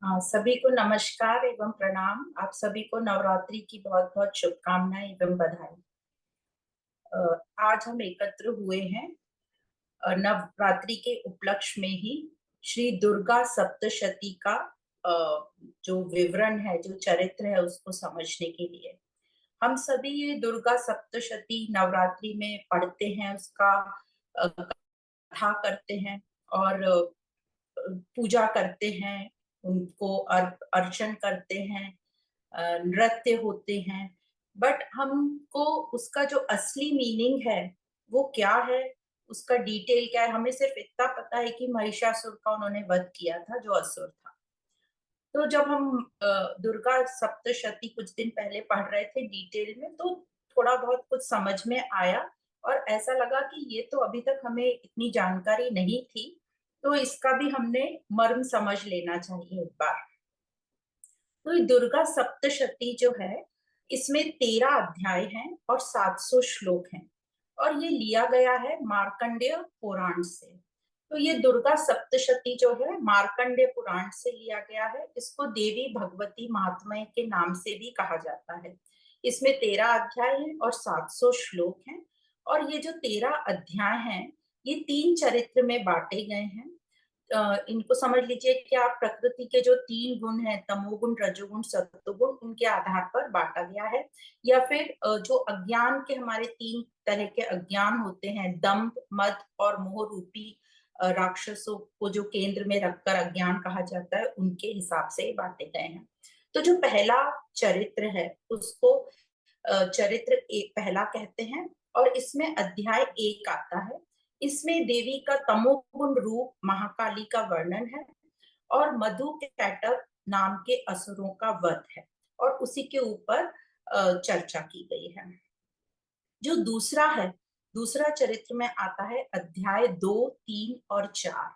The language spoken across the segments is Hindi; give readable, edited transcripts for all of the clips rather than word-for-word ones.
सभी को नमस्कार एवं प्रणाम। आप सभी को नवरात्रि की बहुत बहुत शुभकामनाएं एवं बधाई। आज हम एकत्र हुए हैं नवरात्रि के उपलक्ष्य में ही श्री दुर्गा सप्तशती का जो विवरण है, जो चरित्र है, उसको समझने के लिए हम सभी ये दुर्गा सप्तशती नवरात्रि में पढ़ते हैं, उसका कथा करते हैं और पूजा करते हैं, उनको अर्चन करते हैं, नृत्य होते हैं। बट हमको उसका जो असली मीनिंग है वो क्या है, उसका डिटेल क्या है, हमें सिर्फ इतना पता है कि महिषासुर का उन्होंने वध किया था, जो असुर था। तो जब हम दुर्गा सप्तशती कुछ दिन पहले पढ़ रहे थे डिटेल में, तो थोड़ा बहुत कुछ समझ में आया और ऐसा लगा कि ये तो अभी तक हमें इतनी जानकारी नहीं थी, तो इसका भी हमने मर्म समझ लेना चाहिए एक बार। तो ये दुर्गा सप्तशती जो है, इसमें 13 अध्याय हैं और 700 श्लोक हैं और ये लिया गया है मार्कंडेय पुराण से। तो ये दुर्गा सप्तशती जो है मार्कंडेय पुराण से लिया गया है। इसको देवी भगवती महात्म्य के नाम से भी कहा जाता है। इसमें 13 अध्याय हैं और 700 श्लोक हैं और ये जो 13 अध्याय हैं, ये 3 चरित्र में बांटे गए हैं। इनको समझ लीजिए कि आप प्रकृति के जो 3 गुण हैं, तमोगुण, रजोगुण, सत्वगुण, उनके आधार पर बांटा गया है। या फिर जो अज्ञान के हमारे 3 तरह के अज्ञान होते हैं, दंभ, मद और मोह रूपी राक्षसों को जो केंद्र में रखकर अज्ञान कहा जाता है, उनके हिसाब से बांटे गए हैं। तो जो पहला चरित्र है उसको चरित्र एक पहला कहते हैं और इसमें अध्याय 1 आता है। इसमें देवी का तमोगुण रूप महाकाली का वर्णन है और मधु कैटक नाम के असुरों का वध है और उसी के ऊपर चर्चा की गई है। जो दूसरा है, दूसरा चरित्र में आता है अध्याय 2, 3 और 4।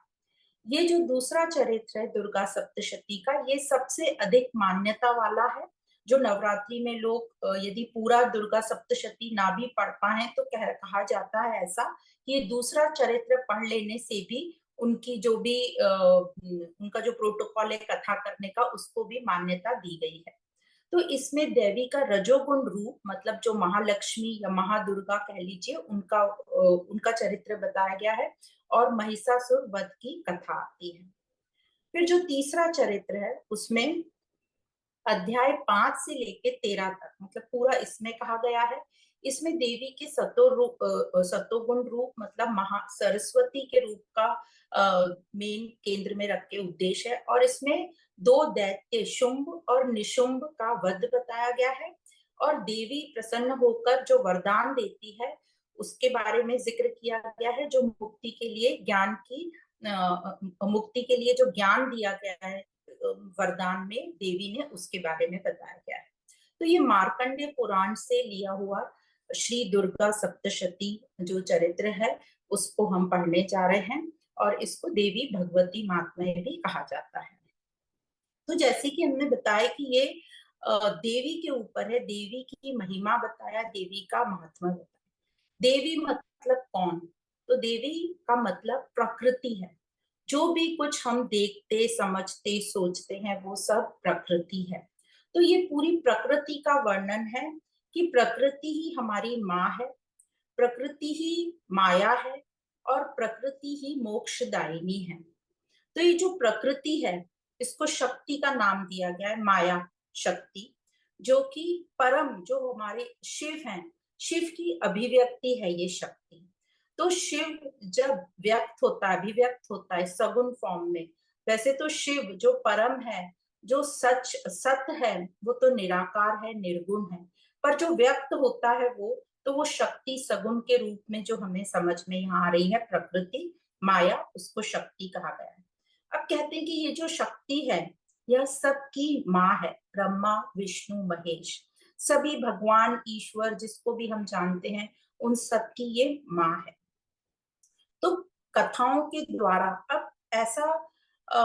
ये जो दूसरा चरित्र है दुर्गा सप्तशती का, ये सबसे अधिक मान्यता वाला है। जो नवरात्रि में लोग यदि पूरा दुर्गा सप्तशती ना भी पढ़ पाए तो कहा जाता है ऐसा कि ये दूसरा चरित्र पढ़ लेने से भी उनकी जो भी उनका जो प्रोटोकॉल है कथा करने का, उसको भी मान्यता दी गई है। तो इसमें देवी का रजोगुण रूप, मतलब जो महालक्ष्मी या महादुर्गा कह लीजिए, उनका चरित्र बताया गया है और महिषासुर वध की कथा आती है। फिर जो तीसरा चरित्र है उसमें अध्याय 5 से लेके 13 तक, मतलब पूरा इसमें कहा गया है। इसमें देवी के सतोगुण रूप, मतलब महा सरस्वती के रूप का मेन केंद्र में रख के उद्देश्य है और इसमें 2 दैत्य शुंभ और निशुंभ का वध बताया गया है और देवी प्रसन्न होकर जो वरदान देती है उसके बारे में जिक्र किया गया है। जो मुक्ति के लिए ज्ञान की मुक्ति के लिए जो ज्ञान दिया गया है वरदान में देवी ने, उसके बारे में बताया गया है। तो ये मार्कंडेय पुराण से लिया हुआ श्री दुर्गा सप्तशती जो चरित्र है उसको हम पढ़ने जा रहे हैं और इसको देवी भगवती महात्म्य भी कहा जाता है। तो जैसे कि हमने बताया कि ये देवी के ऊपर है, देवी की महिमा बताया, देवी का महात्मा बताया। देवी मतलब कौन? तो देवी का मतलब प्रकृति है। जो भी कुछ हम देखते, समझते, सोचते हैं, वो सब प्रकृति है। तो ये पूरी प्रकृति का वर्णन है कि प्रकृति ही हमारी माँ है, प्रकृति ही माया है और प्रकृति ही मोक्षदायिनी है। तो ये जो प्रकृति है, इसको शक्ति का नाम दिया गया है, माया शक्ति, जो कि परम, जो हमारे शिव हैं, शिव की अभिव्यक्ति है ये शक्ति। तो शिव जब व्यक्त होता है, अभिव्यक्त होता है सगुण फॉर्म में, वैसे तो शिव जो परम है, जो सच सत्य है, वो तो निराकार है, निर्गुण है, पर जो व्यक्त होता है वो, तो वो शक्ति सगुण के रूप में जो हमें समझ में यहाँ आ रही है, प्रकृति माया, उसको शक्ति कहा गया है। अब कहते हैं कि ये जो शक्ति है यह सबकी माँ है, ब्रह्मा विष्णु महेश, सभी भगवान ईश्वर जिसको भी हम जानते हैं, उन सबकी ये माँ है। तो कथाओं के द्वारा अब ऐसा आ,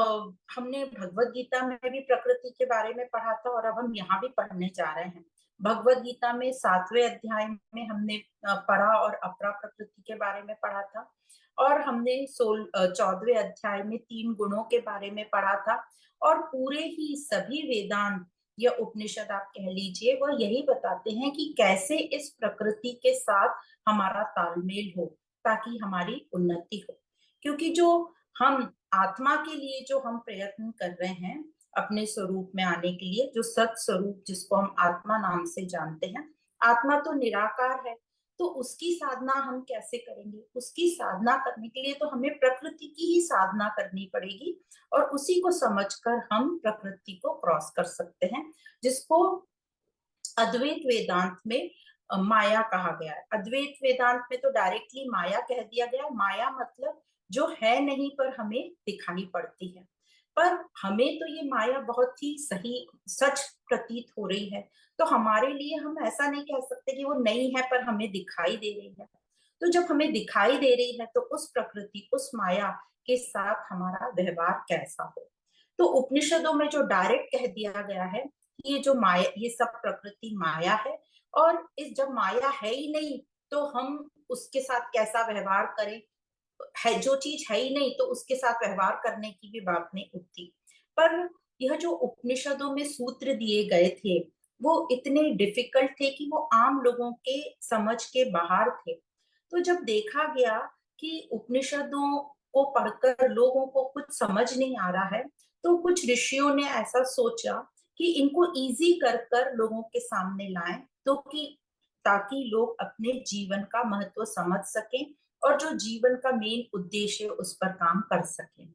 हमने भगवत गीता में भी प्रकृति के बारे में पढ़ा था और अब हम यहाँ भी पढ़ने जा रहे हैं। भगवत गीता में 7वें अध्याय में हमने परा और अपरा प्रकृति के बारे में पढ़ा था, और हमने 14वें अध्याय में 3 गुणों के बारे में पढ़ा था। और पूरे ही सभी वेदांत या उपनिषद आप कह लीजिए, वह यही बताते हैं कि कैसे इस प्रकृति के साथ हमारा तालमेल हो ताकि हमारी उन्नति हो। क्योंकि जो हम आत्मा के लिए जो हम प्रयत्न कर रहे हैं अपने स्वरूप में आने के लिए, जो सत स्वरूप जिसको हम आत्मा नाम से जानते हैं, आत्मा तो निराकार है, तो उसकी साधना हम कैसे करेंगे? उसकी साधना करने के लिए तो हमें प्रकृति की ही साधना करनी पड़ेगी, और उसी को समझकर हम प्रकृति को क्रॉस कर सकते हैं, जिसको अद्वैत वेदांत में माया कहा गया है। अद्वैत वेदांत में तो डायरेक्टली माया कह दिया गया। माया मतलब जो है नहीं पर हमें दिखाई पड़ती है, पर हमें तो ये माया बहुत ही सही सच प्रतीत हो रही है, तो हमारे लिए हम ऐसा नहीं कह सकते कि वो नहीं है पर हमें दिखाई दे रही है। तो जब हमें दिखाई दे रही है तो उस प्रकृति, उस माया के साथ हमारा व्यवहार कैसा हो। तो उपनिषदों में जो डायरेक्ट कह दिया गया है, ये जो माया, ये सब प्रकृति माया है, और इस जब माया है ही नहीं तो हम उसके साथ कैसा व्यवहार करें? है जो चीज है ही नहीं तो उसके साथ व्यवहार करने की भी बात नहीं उठती। पर यह जो उपनिषदों में सूत्र दिए गए थे वो इतने डिफिकल्ट थे कि वो आम लोगों के समझ के बाहर थे। तो जब देखा गया कि उपनिषदों को पढ़कर लोगों को कुछ समझ नहीं आ रहा है, तो कुछ ऋषियों ने ऐसा सोचा कि इनको इजी कर कर लोगों के सामने लाएं, तो कि ताकि लोग अपने जीवन का महत्व समझ सकें और जो जीवन का मेन उद्देश्य है उस पर काम कर सकें।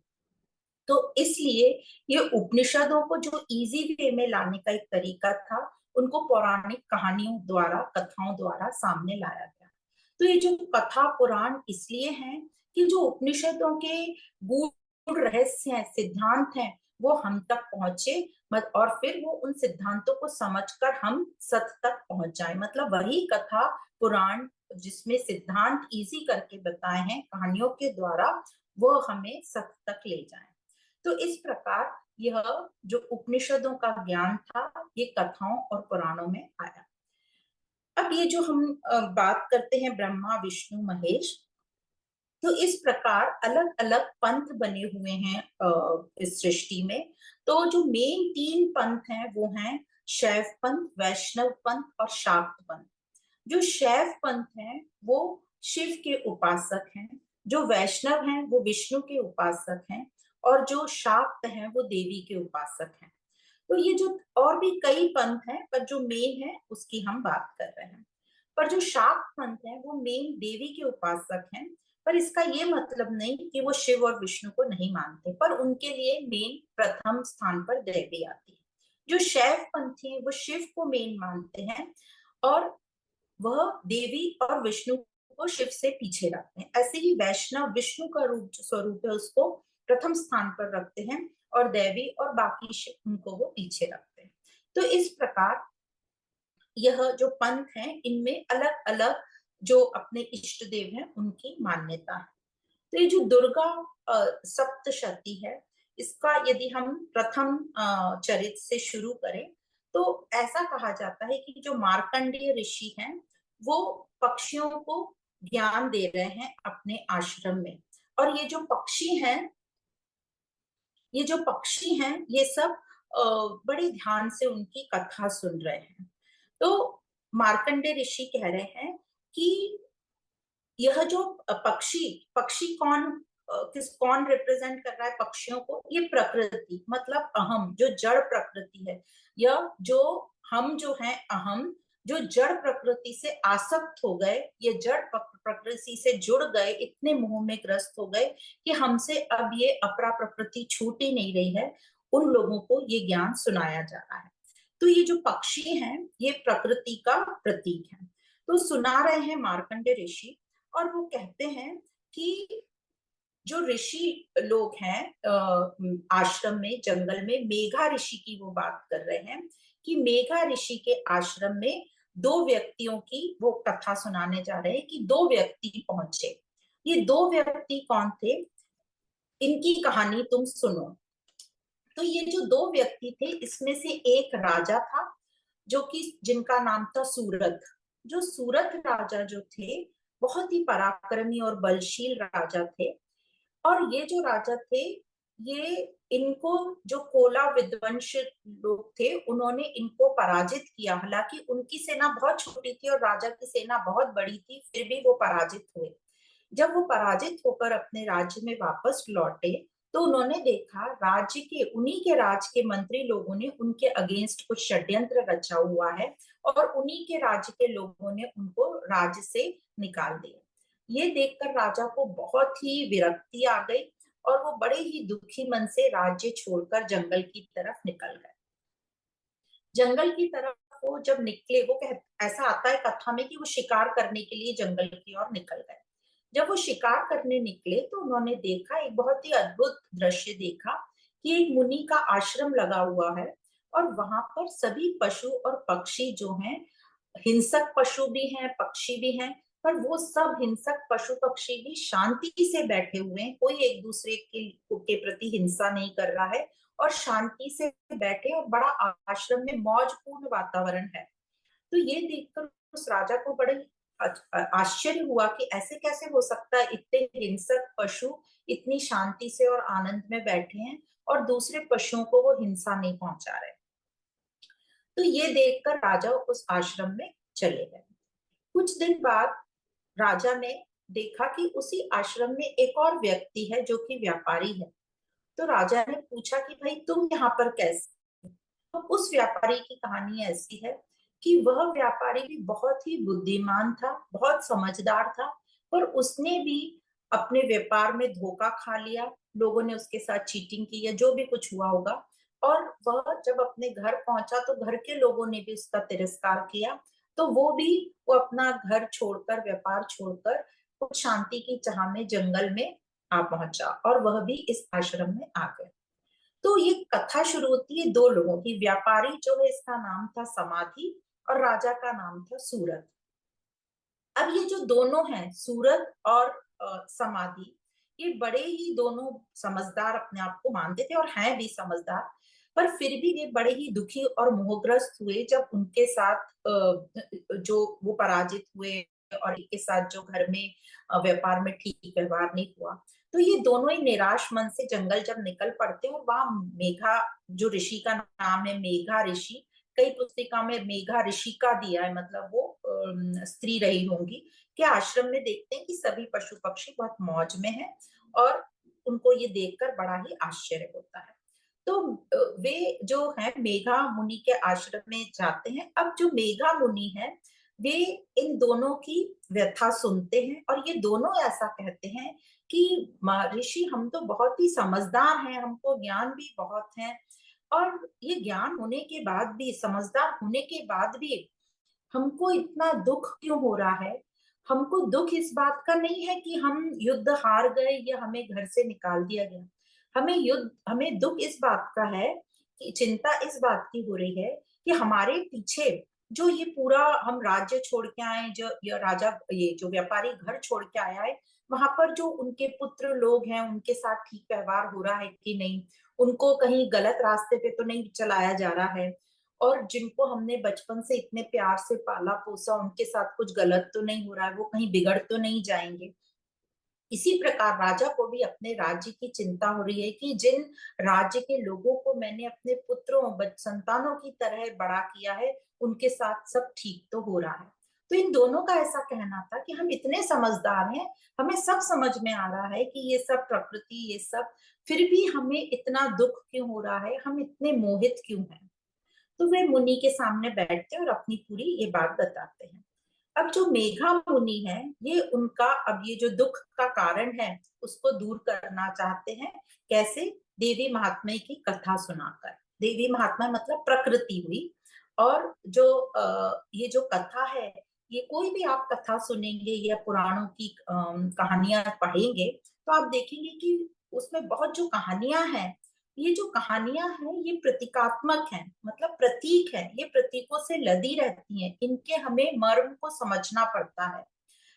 तो इसलिए ये उपनिषदों को जो इजी वे में लाने का एक तरीका था, उनको पौराणिक कहानियों द्वारा, कथाओं द्वारा सामने लाया गया। तो ये जो कथा पुराण इसलिए हैं कि जो उपनिषदों के गूढ़ रहस्य हैं, सिद्धांत हैं, वो हम तक पहुंचे, और फिर वो उन सिद्धांतों को समझकर हम सत्य तक पहुंच जाए। मतलब वही कथा पुराण जिसमें सिद्धांत इजी करके बताए हैं कहानियों के द्वारा, वो हमें सत्य तक ले जाए। तो इस प्रकार यह जो उपनिषदों का ज्ञान था, ये कथाओं और पुराणों में आया। अब ये जो हम बात करते हैं ब्रह्मा विष्णु महेश, तो इस प्रकार अलग अलग पंथ बने हुए हैं इस सृष्टि में। तो जो मेन 3 पंथ हैं वो हैं शैव पंथ, वैष्णव पंथ और शाक्त पंथ। जो शैव पंथ हैं वो शिव के उपासक हैं, जो वैष्णव हैं वो विष्णु के उपासक हैं, और जो शाक्त हैं वो देवी के उपासक हैं। तो ये जो और भी कई पंथ हैं, पर जो मेन है उसकी हम बात कर रहे हैं। पर जो शाक्त पंथ है वो मेन देवी के उपासक हैं, पर इसका ये मतलब नहीं कि वो शिव और विष्णु को नहीं मानते, पर उनके लिए मेन प्रथम स्थान पर देवी आती है। जो शैव पंथी है वो शिव को मेन मानते हैं, और वह देवी और विष्णु को शिव से पीछे रखते हैं। ऐसे ही वैष्णव विष्णु का रूप जो स्वरूप है उसको प्रथम स्थान पर रखते हैं, और देवी और बाकी शिव उनको वो पीछे रखते हैं। तो इस प्रकार यह जो पंथ है इनमें अलग अलग जो अपने इष्ट देव हैं उनकी मान्यता है। तो ये जो दुर्गा सप्तशती है, इसका यदि हम प्रथम चरित से शुरू करें, तो ऐसा कहा जाता है कि जो मार्कंडेय ऋषि हैं वो पक्षियों को ज्ञान दे रहे हैं अपने आश्रम में, और ये जो पक्षी हैं ये सब बड़े ध्यान से उनकी कथा सुन रहे हैं। तो मार्कंडेय ऋषि कह रहे हैं कि यह जो पक्षी पक्षी कौन रिप्रेजेंट कर रहा है पक्षियों को? ये प्रकृति, मतलब अहम, जो जड़ प्रकृति है, या जो हम जो है अहम, जो जड़ प्रकृति से आसक्त हो गए, ये जड़ प्रकृति से जुड़ गए, इतने मोह में ग्रस्त हो गए कि हमसे अब ये अपरा प्रकृति छूट ही नहीं रही है, उन लोगों को ये ज्ञान सुनाया जा रहा है। तो ये जो पक्षी हैं ये प्रकृति का प्रतीक है। तो सुना रहे हैं मार्कंडेय ऋषि, और वो कहते हैं कि जो ऋषि लोग हैं आश्रम में, जंगल में, मेघा ऋषि की वो बात कर रहे हैं कि मेघा ऋषि के आश्रम में 2 व्यक्तियों की वो कथा सुनाने जा रहे हैं कि 2 व्यक्ति पहुंचे। ये 2 व्यक्ति कौन थे, इनकी कहानी तुम सुनो। तो ये जो 2 व्यक्ति थे इसमें से एक राजा था जो कि जिनका नाम था सूरत। जो सूरत राजा जो थे, बहुत ही पराक्रमी और बलशील राजा थे। और ये जो राजा थे, ये इनको जो कोला विध्वंस लोग थे, उन्होंने इनको पराजित किया। हालांकि उनकी सेना बहुत छोटी थी और राजा की सेना बहुत बड़ी थी, फिर भी वो पराजित हुए। जब वो पराजित होकर अपने राज्य में वापस लौटे, तो उन्होंने देखा राज्य के, उन्हीं के राज के मंत्री लोगों ने उनके अगेंस्ट कुछ षड्यंत्र रचा हुआ है, और उन्हीं के राज्य के लोगों ने उनको राज्य से निकाल दिया। ये देखकर राजा को बहुत ही विरक्ति आ गई, और वो बड़े ही दुखी मन से राज्य छोड़कर जंगल की तरफ निकल गए। जंगल की तरफ वो जब निकले, वो ऐसा आता है कथा में कि वो शिकार करने के लिए जंगल की ओर निकल गए। जब वो शिकार करने निकले, तो उन्होंने देखा, एक बहुत ही अद्भुत दृश्य देखा कि एक मुनि का आश्रम लगा हुआ है, और वहां पर सभी पशु और पक्षी जो हैं, हिंसक पशु भी हैं, पक्षी भी हैं, पर वो सब हिंसक पशु पक्षी भी शांति से बैठे हुए हैं। कोई एक दूसरे के प्रति हिंसा नहीं कर रहा है, और शांति से बैठे, और बड़ा आश्रम में मौजपूर्ण वातावरण है। तो ये देखकर उस राजा को बड़ा आश्चर्य हुआ कि ऐसे कैसे हो सकता है, इतने हिंसक पशु इतनी शांति से और आनंद में बैठे हैं, और दूसरे पशुओं को वो हिंसा नहीं पहुंचा रहे। तो ये देखकर राजा उस आश्रम में चले गए। कुछ दिन बाद राजा ने देखा कि उसी आश्रम में एक और व्यक्ति है जो कि व्यापारी है। तो राजा ने पूछा कि भाई तुम यहाँ पर कैसे? तो उस व्यापारी की कहानी ऐसी है कि वह व्यापारी भी बहुत ही बुद्धिमान था, बहुत समझदार था, पर उसने भी अपने व्यापार में धोखा खा लिया। लोगों ने उसके साथ चीटिंग की, या जो भी कुछ हुआ होगा। और वह जब अपने घर पहुंचा, तो घर के लोगों ने भी उसका तिरस्कार किया। तो वो अपना घर छोड़कर, व्यापार छोड़कर, कुछ शांति की चाह में जंगल में आ पहुंचा, और वह भी इस आश्रम में आ गया। तो ये कथा शुरू होती है दो लोगों की। व्यापारी जो है, इसका नाम था समाधि, और राजा का नाम था सूरत। अब ये जो दोनों हैं, सूरत और समाधि, ये बड़े ही दोनों समझदार अपने आप को मानते थे, और हैं भी समझदार। पर फिर भी वे बड़े ही दुखी और मोहग्रस्त हुए जब उनके साथ जो वो पराजित हुए, और इनके साथ जो घर में व्यापार में ठीक व्यवहार नहीं हुआ। तो ये दोनों ही निराश मन से जंगल जब निकल पड़ते हैं, और वहां मेघा, जो ऋषि का नाम है मेघा ऋषि, कई पुस्तिका में मेघा ऋषिका दिया है, मतलब वो स्त्री रही होंगी, के आश्रम में देखते हैं कि सभी पशु पक्षी बहुत मौज में हैं, और उनको ये देखकर बड़ा ही आश्चर्य होता है। तो वे जो है मेघा मुनि के आश्रम में जाते हैं। अब जो मेघा मुनि है, वे इन दोनों की व्यथा सुनते हैं, और ये दोनों ऐसा कहते हैं कि ऋषि, हम तो बहुत ही समझदार हैं, हमको ज्ञान भी बहुत है, और ये ज्ञान होने के बाद भी, समझदार होने के बाद भी, हमको इतना दुख क्यों हो रहा है? हमको दुख इस बात का नहीं है कि हम युद्ध हार गए या हमें घर से निकाल दिया गया। हमें दुख इस बात का है, कि चिंता इस बात की हो रही है कि हमारे पीछे जो ये पूरा हम राज्य छोड़ के आए, जो ये राजा, ये जो व्यापारी घर छोड़ के आया है, वहां पर जो उनके पुत्र लोग हैं, उनके साथ ठीक व्यवहार हो रहा है कि नहीं, उनको कहीं गलत रास्ते पे तो नहीं चलाया जा रहा है, और जिनको हमने बचपन से इतने प्यार से पाला पोसा, उनके साथ कुछ गलत तो नहीं हो रहा है, वो कहीं बिगड़ तो नहीं जाएंगे। इसी प्रकार राजा को भी अपने राज्य की चिंता हो रही है कि जिन राज्य के लोगों को मैंने अपने पुत्रों संतानों की तरह बड़ा किया है, उनके साथ सब ठीक तो हो रहा है। तो इन दोनों का ऐसा कहना था कि हम इतने समझदार हैं, हमें सब समझ में आ रहा है कि ये सब प्रकृति, ये सब, फिर भी हमें इतना दुख क्यों हो रहा है, हम इतने मोहित क्यों हैं। तो वे मुनि के सामने बैठते हैं और अपनी पूरी ये बात बताते हैं। अब जो मेघा मुनि है, ये उनका, अब ये जो दुख का कारण है, उसको दूर करना चाहते हैं। कैसे? देवी महात्म्य की कथा सुनाकर। देवी महात्म्य मतलब प्रकृति हुई। और जो ये जो कथा है, ये कोई भी आप कथा सुनेंगे या पुराणों की कहानियां पढ़ेंगे, तो आप देखेंगे कि उसमें बहुत जो कहानियां हैं, ये जो कहानियां हैं, ये प्रतीकात्मक हैं, मतलब प्रतीक है, ये प्रतीकों से लदी रहती हैं, इनके हमें मर्म को समझना पड़ता है।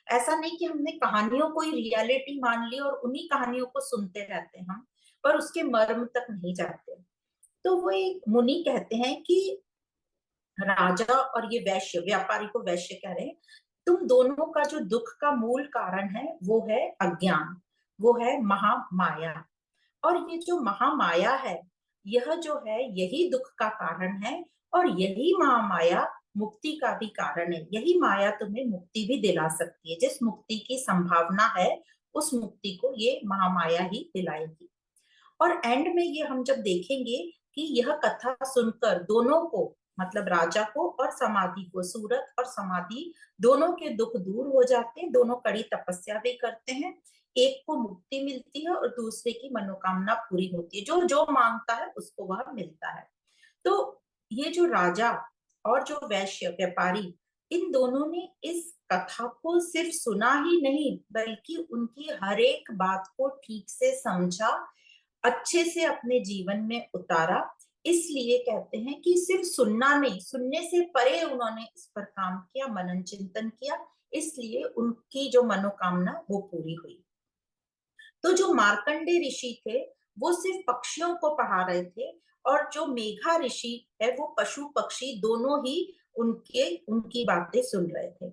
ऐसा नहीं कि हमने कहानियों को ही रियलिटी मान ली और उन्हीं कहानियों को सुनते रहते हैं हम, पर उसके मर्म तक नहीं जाते। तो वो एक मुनि कहते हैं कि राजा और ये वैश्य, व्यापारी को वैश्य कह रहे हैं, तुम दोनों का जो दुख का मूल कारण है वो है अज्ञान, वो है महामाया। और ये जो महामाया है, यह जो है यही दुख का कारण है, और यही महामाया मुक्ति का भी कारण है। यही माया तुम्हें मुक्ति भी दिला सकती है। जिस मुक्ति की संभावना है उस मुक्ति को ये महामाया ही दिलाएगी। और एंड में ये हम जब देखेंगे कि यह कथा सुनकर दोनों को, मतलब राजा को और समाधि को, सूरत और समाधि दोनों के दुख दूर हो जाते हैं, दोनों कड़ी तपस्या भी करते हैं, एक को मुक्ति मिलती है और दूसरे की मनोकामना पूरी होती है, जो जो मांगता है उसको वह मिलता है। तो ये जो राजा और जो वैश्य व्यापारी, इन दोनों ने इस कथा को सिर्फ सुना ही नहीं, बल्कि उनकी हर एक बात को ठीक से समझा, अच्छे से अपने जीवन में उतारा। इसलिए कहते हैं कि सिर्फ सुनना नहीं, सुनने से परे उन्होंने इस पर काम किया, मनन चिंतन किया, इसलिए उनकी जो मनोकामना वो पूरी हुई। तो जो मार्कंडे ऋषि थे वो सिर्फ पक्षियों को पढ़ा रहे थे, और जो मेघा ऋषि है वो पशु पक्षी दोनों ही उनकी बातें सुन रहे थे।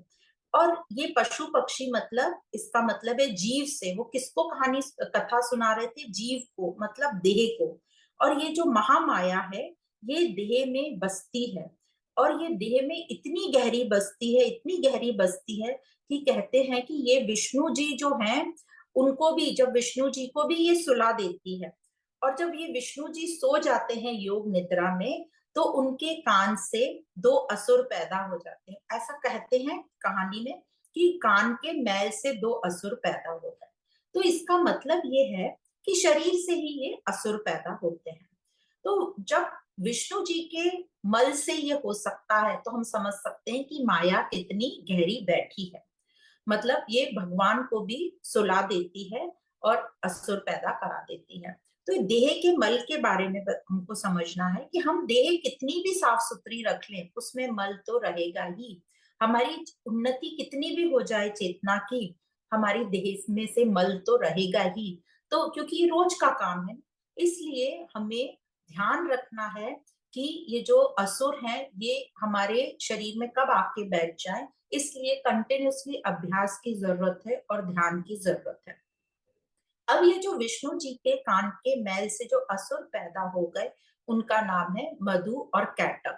और ये पशु पक्षी मतलब, इसका मतलब है जीव से, वो किसको कहानी कथा सुना रहे थे? जीव को, मतलब देह को। और ये जो महामाया है ये देह में बसती है, और ये देह में इतनी गहरी बसती है, इतनी गहरी बसती है कि कहते हैं कि ये विष्णु जी जो हैं उनको भी, जब विष्णु जी को भी ये सुला देती है, और जब ये विष्णु जी सो जाते हैं योग निद्रा में, तो उनके कान से दो असुर पैदा हो जाते हैं। ऐसा कहते हैं कहानी में कि कान के मैल से दो असुर पैदा होता है। तो इसका मतलब ये है कि शरीर से ही ये असुर पैदा होते हैं। तो जब विष्णु जी के मल से ये हो सकता है, तो हम समझ सकते हैं कि माया कितनी गहरी बैठी है। मतलब ये भगवान को भी सुला देती है और असुर पैदा करा देती है। तो देह के मल के बारे में हमको समझना है कि हम देह कितनी भी साफ सुथरी रख लें, उसमें मल तो रहेगा ही। हमारी उन्नति कितनी भी हो जाए चेतना की, हमारी देह में से मल तो रहेगा ही। तो क्योंकि ये रोज का काम है, इसलिए हमें ध्यान रखना है कि ये जो असुर हैं ये हमारे शरीर में कब आके बैठ जाए। इसलिए कंटिन्यूअसली अभ्यास की जरूरत है और ध्यान की जरूरत है। अब ये जो विष्णु जी के कान के मैल से जो असुर पैदा हो गए, उनका नाम है मधु और कैटक।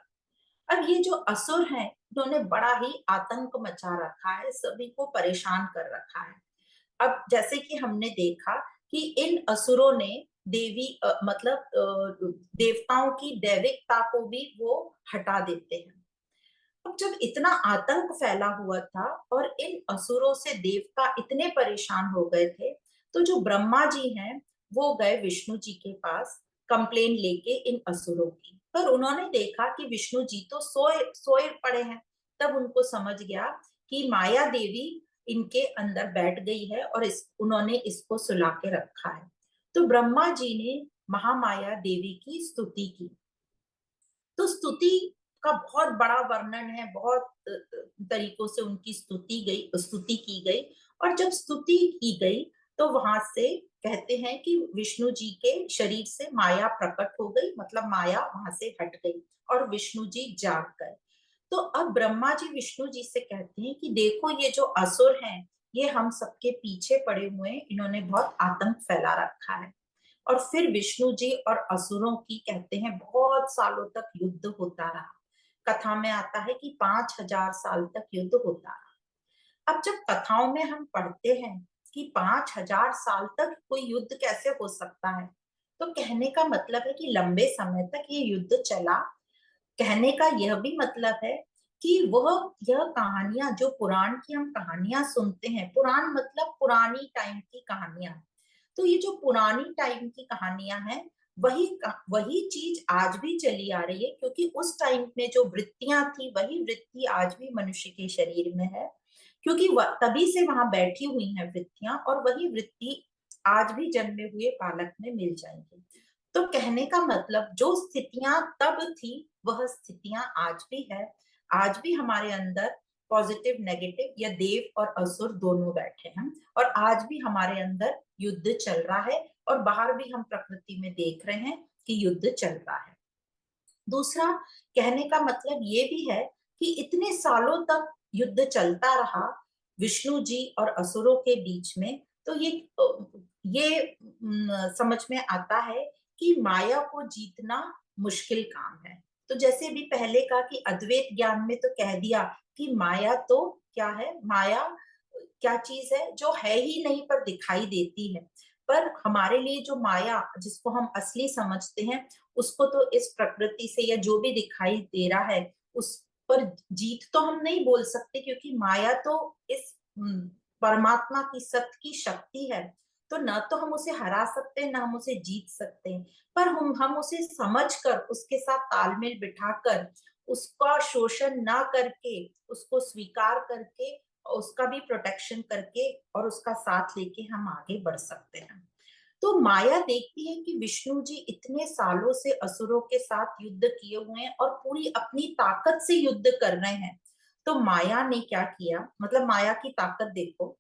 अब ये जो असुर हैं, इन्होंने बड़ा ही आतंक मचा रखा है, सभी को परेशान कर रखा है। अब जैसे कि हमने देखा कि इन असुरों ने देवी मतलब देवताओं की दैविकता को भी वो हटा देते हैं। अब जब इतना आतंक फैला हुआ था और इन असुरों से देवता इतने परेशान हो गए थे, तो जो ब्रह्मा जी हैं वो गए विष्णु जी के पास कंप्लेन लेके इन असुरों की। पर उन्होंने देखा कि विष्णु जी तो सोए सोए पड़े हैं। तब उनको समझ गया कि माया देवी इनके अंदर बैठ गई है और उन्होंने इसको सुला के रखा है। तो ब्रह्मा जी ने महामाया देवी की स्तुति की। तो स्तुति का बहुत बड़ा वर्णन है, बहुत तरीकों से उनकी स्तुति की गई। और जब स्तुति की गई तो वहां से कहते हैं कि विष्णु जी के शरीर से माया प्रकट हो गई, मतलब माया वहां से हट गई और विष्णु जी जाग गए। तो अब ब्रह्मा जी विष्णु जी से कहते हैं कि देखो ये जो असुर हैं ये हम सबके पीछे पड़े हुए हैं, इन्होंने बहुत आतंक फैला रखा है। और फिर विष्णु जी और असुरों की कहते हैं बहुत सालों तक युद्ध होता रहा। कथा में आता है कि 5,000 साल तक युद्ध होता रहा। अब जब कथाओं में हम पढ़ते हैं कि 5,000 साल तक कोई युद्ध कैसे हो सकता है, तो कहने का मतलब है कि लंबे समय तक ये युद्ध चला। कहने का यह भी मतलब है कि वह यह कहानियां जो पुराण की हम कहानियां सुनते हैं, पुराण मतलब पुरानी टाइम की कहानियां, तो ये जो पुरानी टाइम की कहानियां हैं वही चीज आज भी चली आ रही है, क्योंकि उस टाइम में जो वृत्तियां थी वही वृत्ति आज भी मनुष्य के शरीर में है, क्योंकि तभी से वहां बैठी हुई हैं वृत्तियां, और वही वृत्ति आज भी जन्मे हुए बालक में मिल जाएंगी। तो कहने का मतलब जो स्थितियां तब थी वह स्थितियां आज भी है। आज भी हमारे अंदर पॉजिटिव नेगेटिव या देव और असुर दोनों बैठे हैं, और आज भी हमारे अंदर युद्ध चल रहा है, और बाहर भी हम प्रकृति में देख रहे हैं कि युद्ध चल रहा है। दूसरा, कहने का मतलब ये भी है कि इतने सालों तक युद्ध चलता रहा विष्णु जी और असुरों के बीच में, तो ये समझ में आता है कि माया को जीतना मुश्किल काम है। तो जैसे भी पहले कहा कि अद्वैत ज्ञान में तो कह दिया कि माया तो क्या है, माया क्या चीज है जो है ही नहीं पर दिखाई देती है। पर हमारे लिए जो माया जिसको हम असली समझते हैं, उसको तो इस प्रकृति से या जो भी दिखाई दे रहा है उस पर जीत तो हम नहीं बोल सकते, क्योंकि माया तो इस परमात्मा की सत्य की शक्ति है। तो न तो हम उसे हरा सकते हैं, न हम उसे जीत सकते हैं। पर हम उसे समझकर, उसके साथ तालमेल बिठाकर, उसका शोषण ना करके, उसको स्वीकार करके, उसका भी प्रोटेक्शन करके और उसका साथ लेके हम आगे बढ़ सकते हैं। तो माया देखती है कि विष्णु जी इतने सालों से असुरों के साथ युद्ध किए हुए हैं और पूरी अपनी ताकत से युद्ध कर रहे हैं। तो माया ने क्या किया, मतलब माया की ताकत देखो,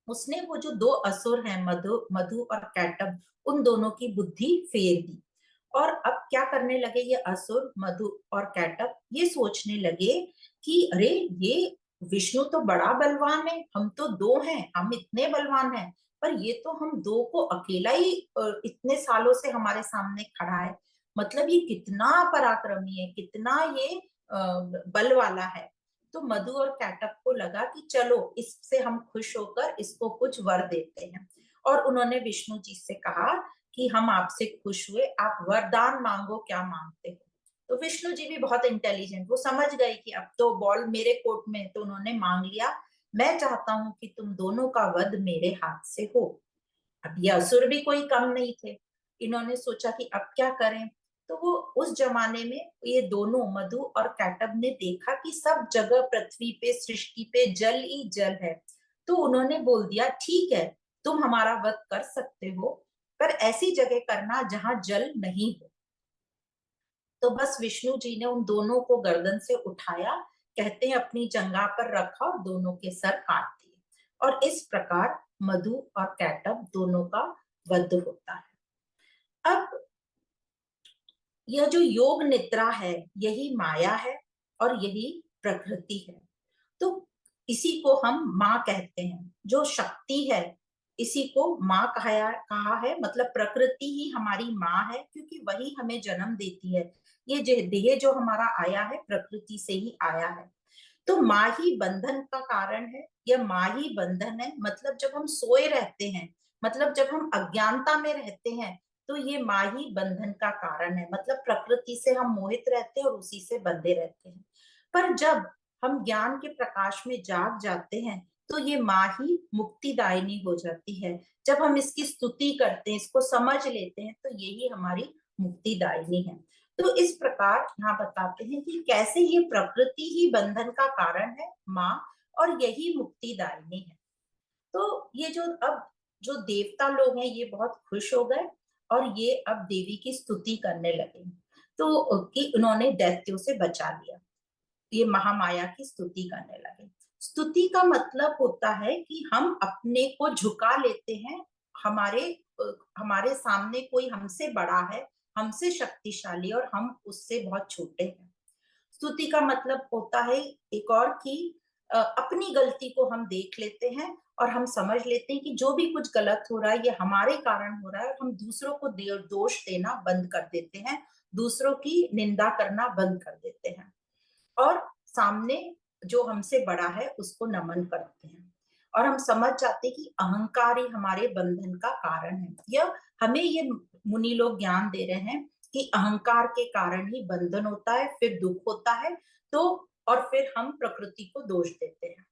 उसने वो जो दो असुर हैं, मधु मधु और कैटब, उन दोनों की बुद्धि फेर दी। और अब क्या करने लगे ये असुर मधु और कैटब, ये सोचने लगे कि अरे ये विष्णु तो बड़ा बलवान है, हम तो दो हैं, हम इतने बलवान हैं, पर ये तो हम दो को अकेला ही इतने सालों से हमारे सामने खड़ा है। मतलब ये कितना पराक्रमी है, कितना ये बल वाला है। तो मधु और कैटअप को लगा कि चलो इससे हम खुश होकर इसको कुछ वर देते हैं। और उन्होंने विष्णु जी से कहा कि हम आपसे खुश हुए, आप वरदान मांगो, क्या मांगते हो। तो विष्णु जी भी बहुत इंटेलिजेंट, वो समझ गए कि अब तो बॉल मेरे कोर्ट में, तो उन्होंने मांग लिया, मैं चाहता हूं कि तुम दोनों का वध मेरे हाथ से हो। अब ये असुर भी कोई कम नहीं थे, इन्होंने सोचा कि अब क्या करें। तो वो उस जमाने में ये दोनों मधु और कैटब ने देखा कि सब जगह पृथ्वी पे, सृष्टि पे जल ही जल है। तो उन्होंने बोल दिया ठीक है, तुम हमारा वध कर सकते हो, पर ऐसी जगह करना जहां जल नहीं हो। तो बस विष्णु जी ने उन दोनों को गर्दन से उठाया, कहते हैं अपनी जंघा पर रखा और दोनों के सर काट दिए। और इस प्रकार मधु और कैटब दोनों का वध होता है। अब यह जो योग निद्रा है, यही माया है और यही प्रकृति है। तो इसी को हम माँ कहते हैं, जो शक्ति है, इसी को माँ कहा है। मतलब प्रकृति ही हमारी माँ है, क्योंकि वही हमें जन्म देती है। ये जो देह जो हमारा आया है, प्रकृति से ही आया है। तो माँ ही बंधन का कारण है, यह माँ ही बंधन है। मतलब जब हम सोए रहते हैं, मतलब जब हम अज्ञानता में रहते हैं, तो ये माँ ही बंधन का कारण है। मतलब प्रकृति से हम मोहित रहते हैं और उसी से बंधे रहते हैं। पर जब हम ज्ञान के प्रकाश में जाग जाते हैं, तो ये माँ ही मुक्तिदायिनी हो जाती है। जब हम इसकी स्तुति करते हैं, इसको समझ लेते हैं, तो यही हमारी मुक्तिदायिनी है। तो इस प्रकार यहाँ बताते हैं कि कैसे ये प्रकृति ही बंधन का कारण है, माँ, और यही मुक्तिदायिनी है। तो ये जो देवता लोग हैं, ये बहुत खुश हो गए और ये अब देवी की स्तुति करने लगे। तो कि उन्होंने दैत्यों से बचा लिया, ये महामाया की स्तुति करने लगे। स्तुति का मतलब होता है कि हम अपने को झुका लेते हैं, हमारे हमारे सामने कोई हमसे बड़ा है, हमसे शक्तिशाली, और हम उससे बहुत छोटे हैं। स्तुति का मतलब होता है एक और कि अपनी गलती को हम देख लेते हैं और हम समझ लेते हैं कि जो भी कुछ गलत हो रहा है, ये हमारे कारण हो रहा है, और हम दूसरों को दोष देना बंद कर देते हैं, दूसरों की निंदा करना बंद कर देते हैं, और सामने जो हमसे बड़ा है उसको नमन करते हैं। और हम समझ जाते हैं कि अहंकार ही हमारे बंधन का कारण है। यह हमें ये मुनि लोग ज्ञान दे रहे हैं कि अहंकार के कारण ही बंधन होता है, फिर दुख होता है, तो और फिर हम प्रकृति को दोष देते हैं।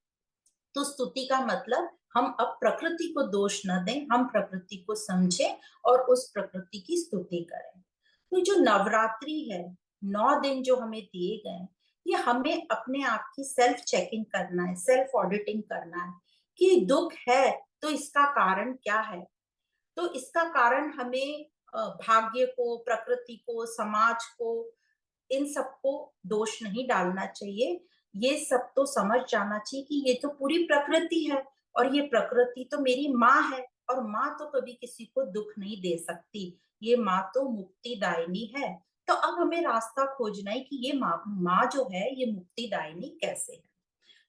तो स्तुति का मतलब हम अब प्रकृति को दोष न दें, हम प्रकृति को समझें और उस प्रकृति की स्तुति करें। तो जो नवरात्रि है, 9 दिन जो हमें दिए गए, ये हमें अपने आप की सेल्फ चेकिंग करना है, सेल्फ ऑडिटिंग करना है कि दुख है तो इसका कारण क्या है। तो इसका कारण हमें भाग्य को, प्रकृति को, समाज को, इन सबको दोष नहीं डालना चाहिए। ये सब तो समझ जाना चाहिए कि ये तो पूरी प्रकृति है, और ये प्रकृति तो मेरी माँ है, और माँ तो कभी किसी को दुख नहीं दे सकती। ये माँ तो मुक्तिदायिनी है। तो अब हमें रास्ता खोजना है कि ये माँ जो है ये मुक्तिदायिनी कैसे है।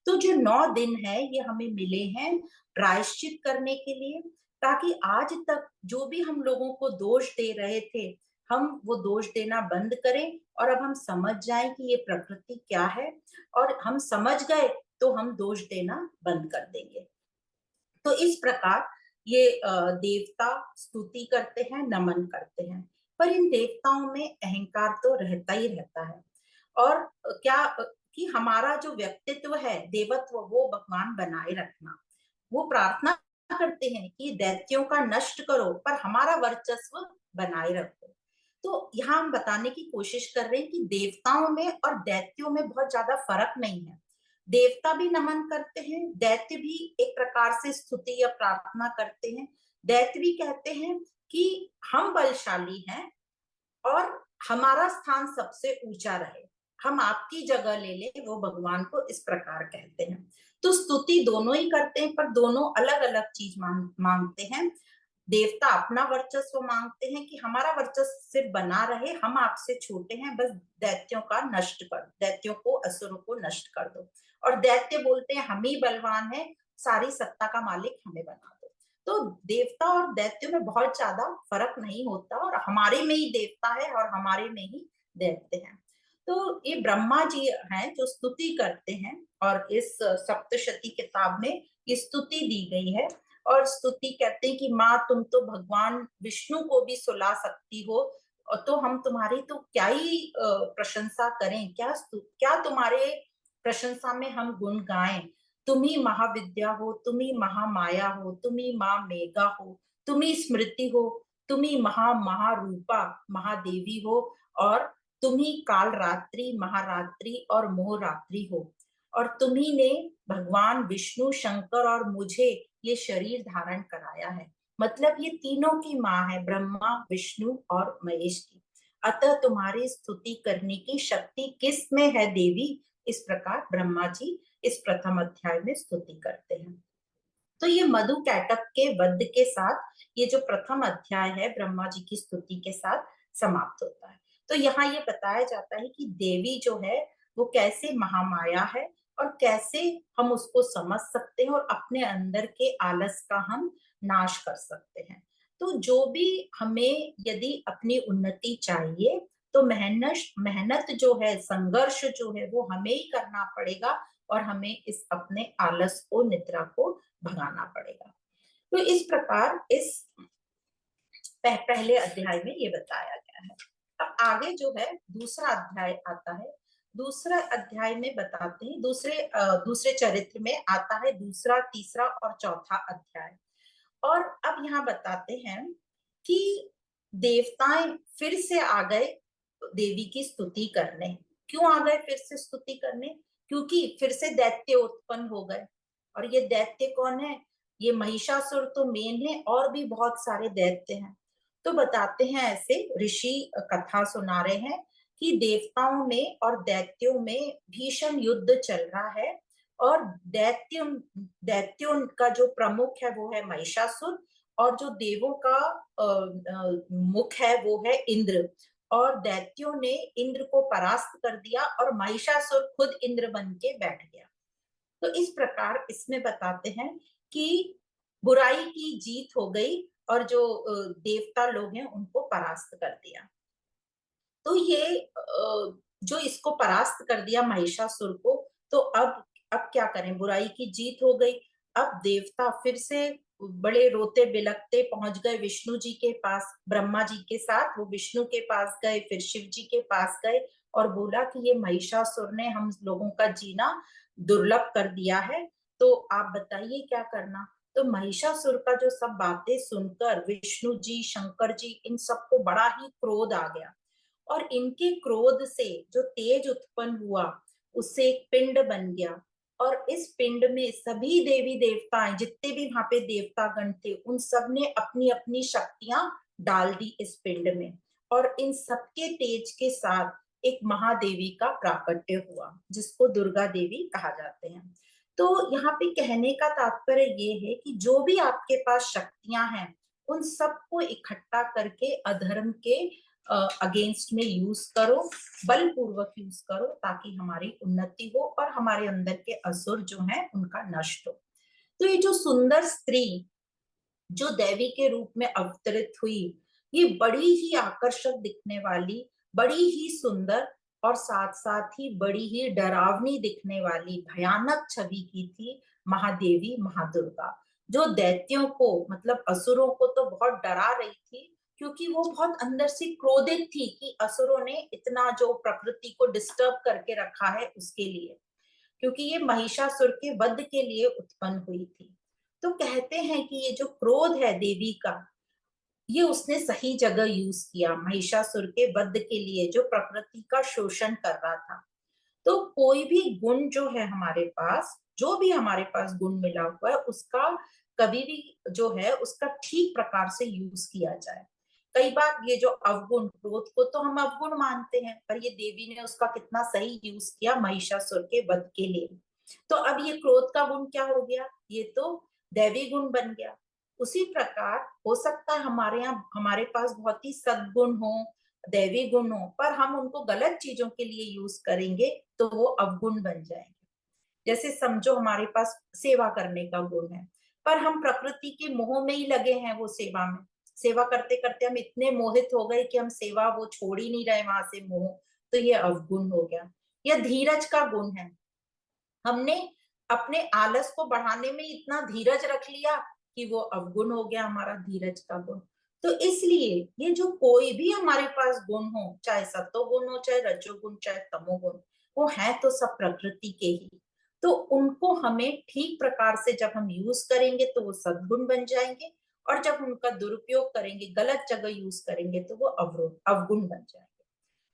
तो जो 9 दिन है ये हमें मिले हैं प्रायश्चित करने के लिए, ताकि आज तक जो भी हम लोगों को दोष दे रहे थे, हम वो दोष देना बंद करें और अब हम समझ जाएं कि ये प्रकृति क्या है, और हम समझ गए तो हम दोष देना बंद कर देंगे। तो इस प्रकार ये देवता स्तुति करते हैं, नमन करते हैं, पर इन देवताओं में अहंकार तो रहता ही रहता है। और क्या कि हमारा जो व्यक्तित्व है, देवत्व, वो भगवान बनाए रखना। वो प्रार्थना करते हैं कि दैत्यों का नष्ट करो पर हमारा वर्चस्व बनाए रखो। तो यहाँ हम बताने की कोशिश कर रहे हैं कि देवताओं में और दैत्यों में बहुत ज्यादा फर्क नहीं है। देवता भी नमन करते हैं, दैत्य भी एक प्रकार से स्तुति या प्रार्थना करते हैं। दैत्य भी कहते हैं कि हम बलशाली हैं और हमारा स्थान सबसे ऊंचा रहे, हम आपकी जगह ले ले, वो भगवान को इस प्रकार कहते हैं। तो स्तुति दोनों ही करते हैं, पर दोनों अलग अलग चीज मांगते हैं। देवता अपना वर्चस्व मांगते हैं कि हमारा वर्चस्व सिर्फ बना रहे, हम आपसे छोटे हैं, बस दैत्यों का नष्ट कर, दैत्यों को, असुरों को नष्ट कर दो। और दैत्य बोलते हैं हम ही बलवान है, सारी सत्ता का मालिक हमें बना दो। तो देवता और दैत्य में बहुत ज्यादा फर्क नहीं होता, और हमारे में ही देवता है और हमारे में ही दैत्य है। तो ये ब्रह्मा जी हैं जो स्तुति करते हैं, और इस सप्तशती किताब में ये स्तुति दी गई है। और स्तुति कहते हैं कि माँ तुम तो भगवान विष्णु को भी सुला सकती हो, और तो हम तुम्हारी तो क्या ही प्रशंसा करें, क्या तुम्हारे प्रशंसा में हम गुण गाएं। तुम ही महाविद्या हो, तुम ही महामाया हो, तुम ही माँ मेघा हो, तुम ही स्मृति हो, तुम ही महारूपा महादेवी हो, और तुम ही काल रात्रि महारात्रि और मोहरात्रि हो। और तुम ही ने भगवान विष्णु शंकर और मुझे ये शरीर धारण कराया है। मतलब ये तीनों की माँ है, ब्रह्मा विष्णु और महेश की। अतः तुम्हारी स्तुति करने की शक्ति किस में है देवी। इस प्रकार ब्रह्मा जी इस प्रथम अध्याय में स्तुति करते हैं। तो ये मधु कैटक के वध के साथ ये जो प्रथम अध्याय है ब्रह्मा जी की स्तुति के साथ समाप्त होता है। तो यहाँ ये बताया जाता है कि देवी जो है वो कैसे महामाया है, और कैसे हम उसको समझ सकते हैं और अपने अंदर के आलस का हम नाश कर सकते हैं। तो जो भी हमें यदि अपनी उन्नति चाहिए, तो मेहनत मेहनत जो है, संघर्ष जो है, वो हमें ही करना पड़ेगा, और हमें इस अपने आलस को, निद्रा को भगाना पड़ेगा। तो इस प्रकार इस पहले अध्याय में ये बताया गया है। अब आगे जो है दूसरा अध्याय आता है। दूसरा अध्याय में बताते हैं, दूसरे चरित्र में आता है दूसरा, तीसरा और चौथा अध्याय। और अब यहाँ बताते हैं कि देवताएं फिर से आ गए देवी की स्तुति करने। क्यों आ गए फिर से स्तुति करने? क्योंकि फिर से दैत्य उत्पन्न हो गए। और ये दैत्य कौन है? ये महिषासुर तो मेन है, और भी बहुत सारे दैत्य हैं। तो बताते हैं, ऐसे ऋषि कथा सुना रहे हैं कि देवताओं में और दैत्यों में भीषण युद्ध चल रहा है। और दैत्यों का जो प्रमुख है वो है महिषासुर, और जो देवों का मुख है वो है इंद्र। और दैत्यों ने इंद्र को परास्त कर दिया, और महिषासुर खुद इंद्र बन के बैठ गया। तो इस प्रकार इसमें बताते हैं कि बुराई की जीत हो गई, और जो देवता लोग हैं उनको परास्त कर दिया। तो ये जो इसको परास्त कर दिया महिषासुर को, तो अब क्या करें, बुराई की जीत हो गई। अब देवता फिर से बड़े रोते बिलखते पहुंच गए विष्णु जी के पास, ब्रह्मा जी के साथ वो विष्णु के पास गए, फिर शिव जी के पास गए, और बोला कि ये महिषासुर ने हम लोगों का जीना दुर्लभ कर दिया है, तो आप बताइए क्या करना। तो महिषासुर का जो सब बातें सुनकर विष्णु जी, शंकर जी, इन सबको बड़ा ही क्रोध आ गया। और इनके क्रोध से जो तेज उत्पन्न हुआ, उससे एक पिंड बन गया। और इस पिंड में सभी देवी देवताएं, जितने भी वहां पे देवतागण थे, उन सब ने अपनी अपनी शक्तियां डाल दी इस पिंड में। और इन सबके तेज के साथ एक महादेवी का प्राकट्य हुआ, जिसको दुर्गा देवी कहा जाते हैं। तो यहाँ पे कहने का तात्पर्य ये है कि जो भी आपके पास शक्तियां हैं, उन सबको इकट्ठा करके अधर्म के अगेंस्ट में यूज करो, बलपूर्वक यूज करो, ताकि हमारी उन्नति हो और हमारे अंदर के असुर जो हैं उनका नष्ट हो। तो ये जो सुंदर स्त्री जो देवी के रूप में अवतरित हुई, ये बड़ी ही आकर्षक दिखने वाली, बड़ी ही सुंदर और साथ साथ ही बड़ी ही डरावनी दिखने वाली भयानक छवि की थी महादेवी महादुर्गा, जो दैत्यों को मतलब असुरों को तो बहुत डरा रही थी, क्योंकि वो बहुत अंदर से क्रोधित थी कि असुरों ने इतना जो प्रकृति को डिस्टर्ब करके रखा है उसके लिए, क्योंकि ये महिषासुर के वध के लिए उत्पन्न हुई थी। तो कहते हैं कि ये जो क्रोध है देवी का, ये उसने सही जगह यूज किया महिषासुर के वध के लिए, जो प्रकृति का शोषण कर रहा था। तो कोई भी गुण जो है हमारे पास, जो भी हमारे पास गुण मिला हुआ है, उसका कभी भी जो है उसका ठीक प्रकार से यूज किया जाए। कई बार ये जो अवगुण, क्रोध को तो हम अवगुण मानते हैं, पर ये देवी ने उसका कितना सही यूज किया महिषासुर के वध के लिए। तो अब ये क्रोध का गुण क्या हो गया, ये तो दैवी गुण बन गया। उसी प्रकार हो सकता है हमारे यहाँ, हमारे पास बहुत ही सद्गुण हो, दैवी गुण हो, पर हम उनको गलत चीजों के लिए यूज करेंगे तो वो अवगुण बन जाएंगे। जैसे समझो हमारे पास सेवा करने का गुण है, पर हम प्रकृति के मोह में ही लगे हैं, वो सेवा में, सेवा करते करते हम इतने मोहित हो गए कि हम सेवा वो छोड़ ही नहीं रहे वहां से मोह, तो ये अवगुण हो गया। या धीरज का गुण है, हमने अपने आलस को बढ़ाने में इतना धीरज रख लिया कि वो अवगुण हो गया हमारा धीरज का गुण। तो इसलिए ये जो कोई भी हमारे पास गुण हो, चाहे सत्वगुण हो, चाहे रजोगुण, चाहे तमोगुण, वो है तो सब प्रकृति के ही। तो उनको हमें ठीक प्रकार से जब हम यूज करेंगे तो वो सद्गुण बन जाएंगे, और जब उनका दुरुपयोग करेंगे, गलत जगह यूज करेंगे, तो वो अवगुण बन जाएंगे।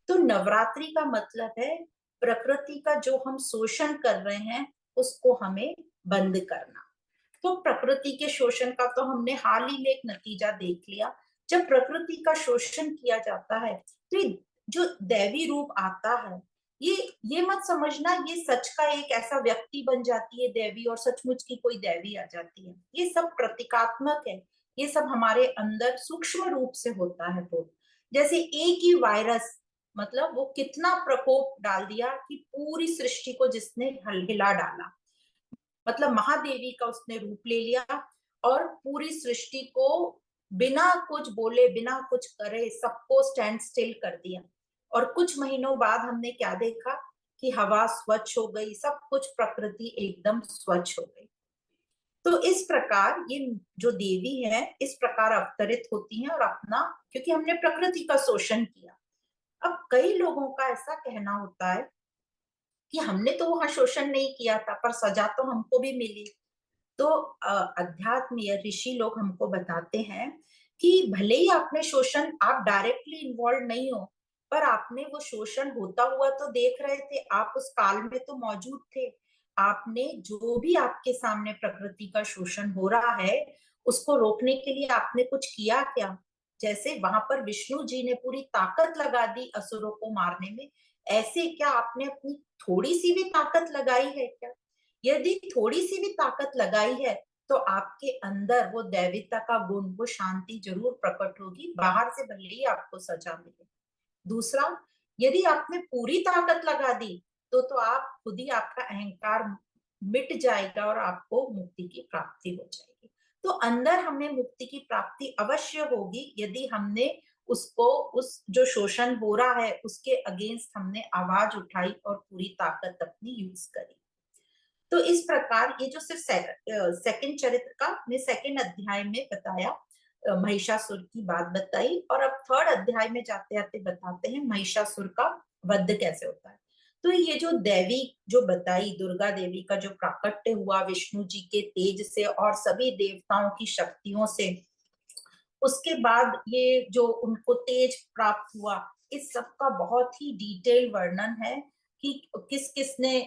तो नवरात्रि का मतलब है प्रकृति का जो हम शोषण कर रहे हैं उसको हमें बंद करना। तो प्रकृति के शोषण का तो हमने हाल ही में एक नतीजा देख लिया। जब प्रकृति का शोषण किया जाता है तो ये जो दैवी रूप आता है, ये मत समझना ये सच का एक ऐसा व्यक्ति बन जाती है देवी और सचमुच की कोई देवी आ जाती है। ये सब प्रतीकात्मक है, ये सब हमारे अंदर सूक्ष्म रूप से होता है। वो जैसे एक ही वायरस, मतलब वो कितना प्रकोप डाल दिया कि पूरी सृष्टि को जिसने हिला डाला, मतलब महादेवी का उसने रूप ले लिया और पूरी सृष्टि को बिना कुछ बोले, बिना कुछ करे, सबको स्टैंड स्टिल कर दिया। और कुछ महीनों बाद हमने क्या देखा कि हवा स्वच्छ हो गई, सब कुछ प्रकृति एकदम स्वच्छ हो गई। तो इस प्रकार ये जो देवी है इस प्रकार अवतरित होती हैं और अपना, क्योंकि हमने प्रकृति का शोषण किया। अब कई लोगों का ऐसा कहना होता है कि हमने तो वहां शोषण नहीं किया था पर सजा तो हमको भी मिली। तो अध्यात्म या ऋषि लोग हमको बताते हैं कि भले ही आपने शोषण, आप डायरेक्टली इन्वॉल्व नहीं हो, पर आपने वो शोषण होता हुआ तो देख रहे थे, आप उस काल में तो मौजूद थे। आपने जो भी आपके सामने प्रकृति का शोषण हो रहा है उसको रोकने के लिए आपने कुछ किया क्या? जैसे वहां पर विष्णु जी ने पूरी ताकत लगा दी असुरों को मारने में, ऐसे क्या आपने अपनी थोड़ी सी भी ताकत लगाई है क्या? यदि थोड़ी सी भी ताकत लगाई है तो आपके अंदर वो दैविता का गुण, वो शांति जरूर प्रकट होगी, बाहर से भले ही आपको सजा मिले। दूसरा, यदि आपने पूरी ताकत लगा दी तो आप खुद ही, आपका अहंकार मिट जाएगा और आपको मुक्ति की प्राप्ति हो जाएगी। तो अंदर हमें मुक्ति की प्राप्ति अवश्य होगी यदि हमने उसको, उस जो शोषण हो रहा है उसके अगेंस्ट हमने आवाज उठाई और पूरी ताकत अपनी यूज करी। तो इस प्रकार ये जो सिर्फ सेकंड चरित्र का मैं सेकंड अध्याय में बताया, महिषासुर की बात बताई, और अब थर्ड अध्याय में जाते जाते बताते हैं महिषासुर का वध कैसे होता है। तो ये जो देवी जो बताई, दुर्गा देवी का जो प्राकट्य हुआ विष्णु जी के तेज से और सभी देवताओं की शक्तियों से, उसके बाद ये जो उनको तेज प्राप्त हुआ, इस सब का बहुत ही डिटेल वर्णन है कि किस किस ने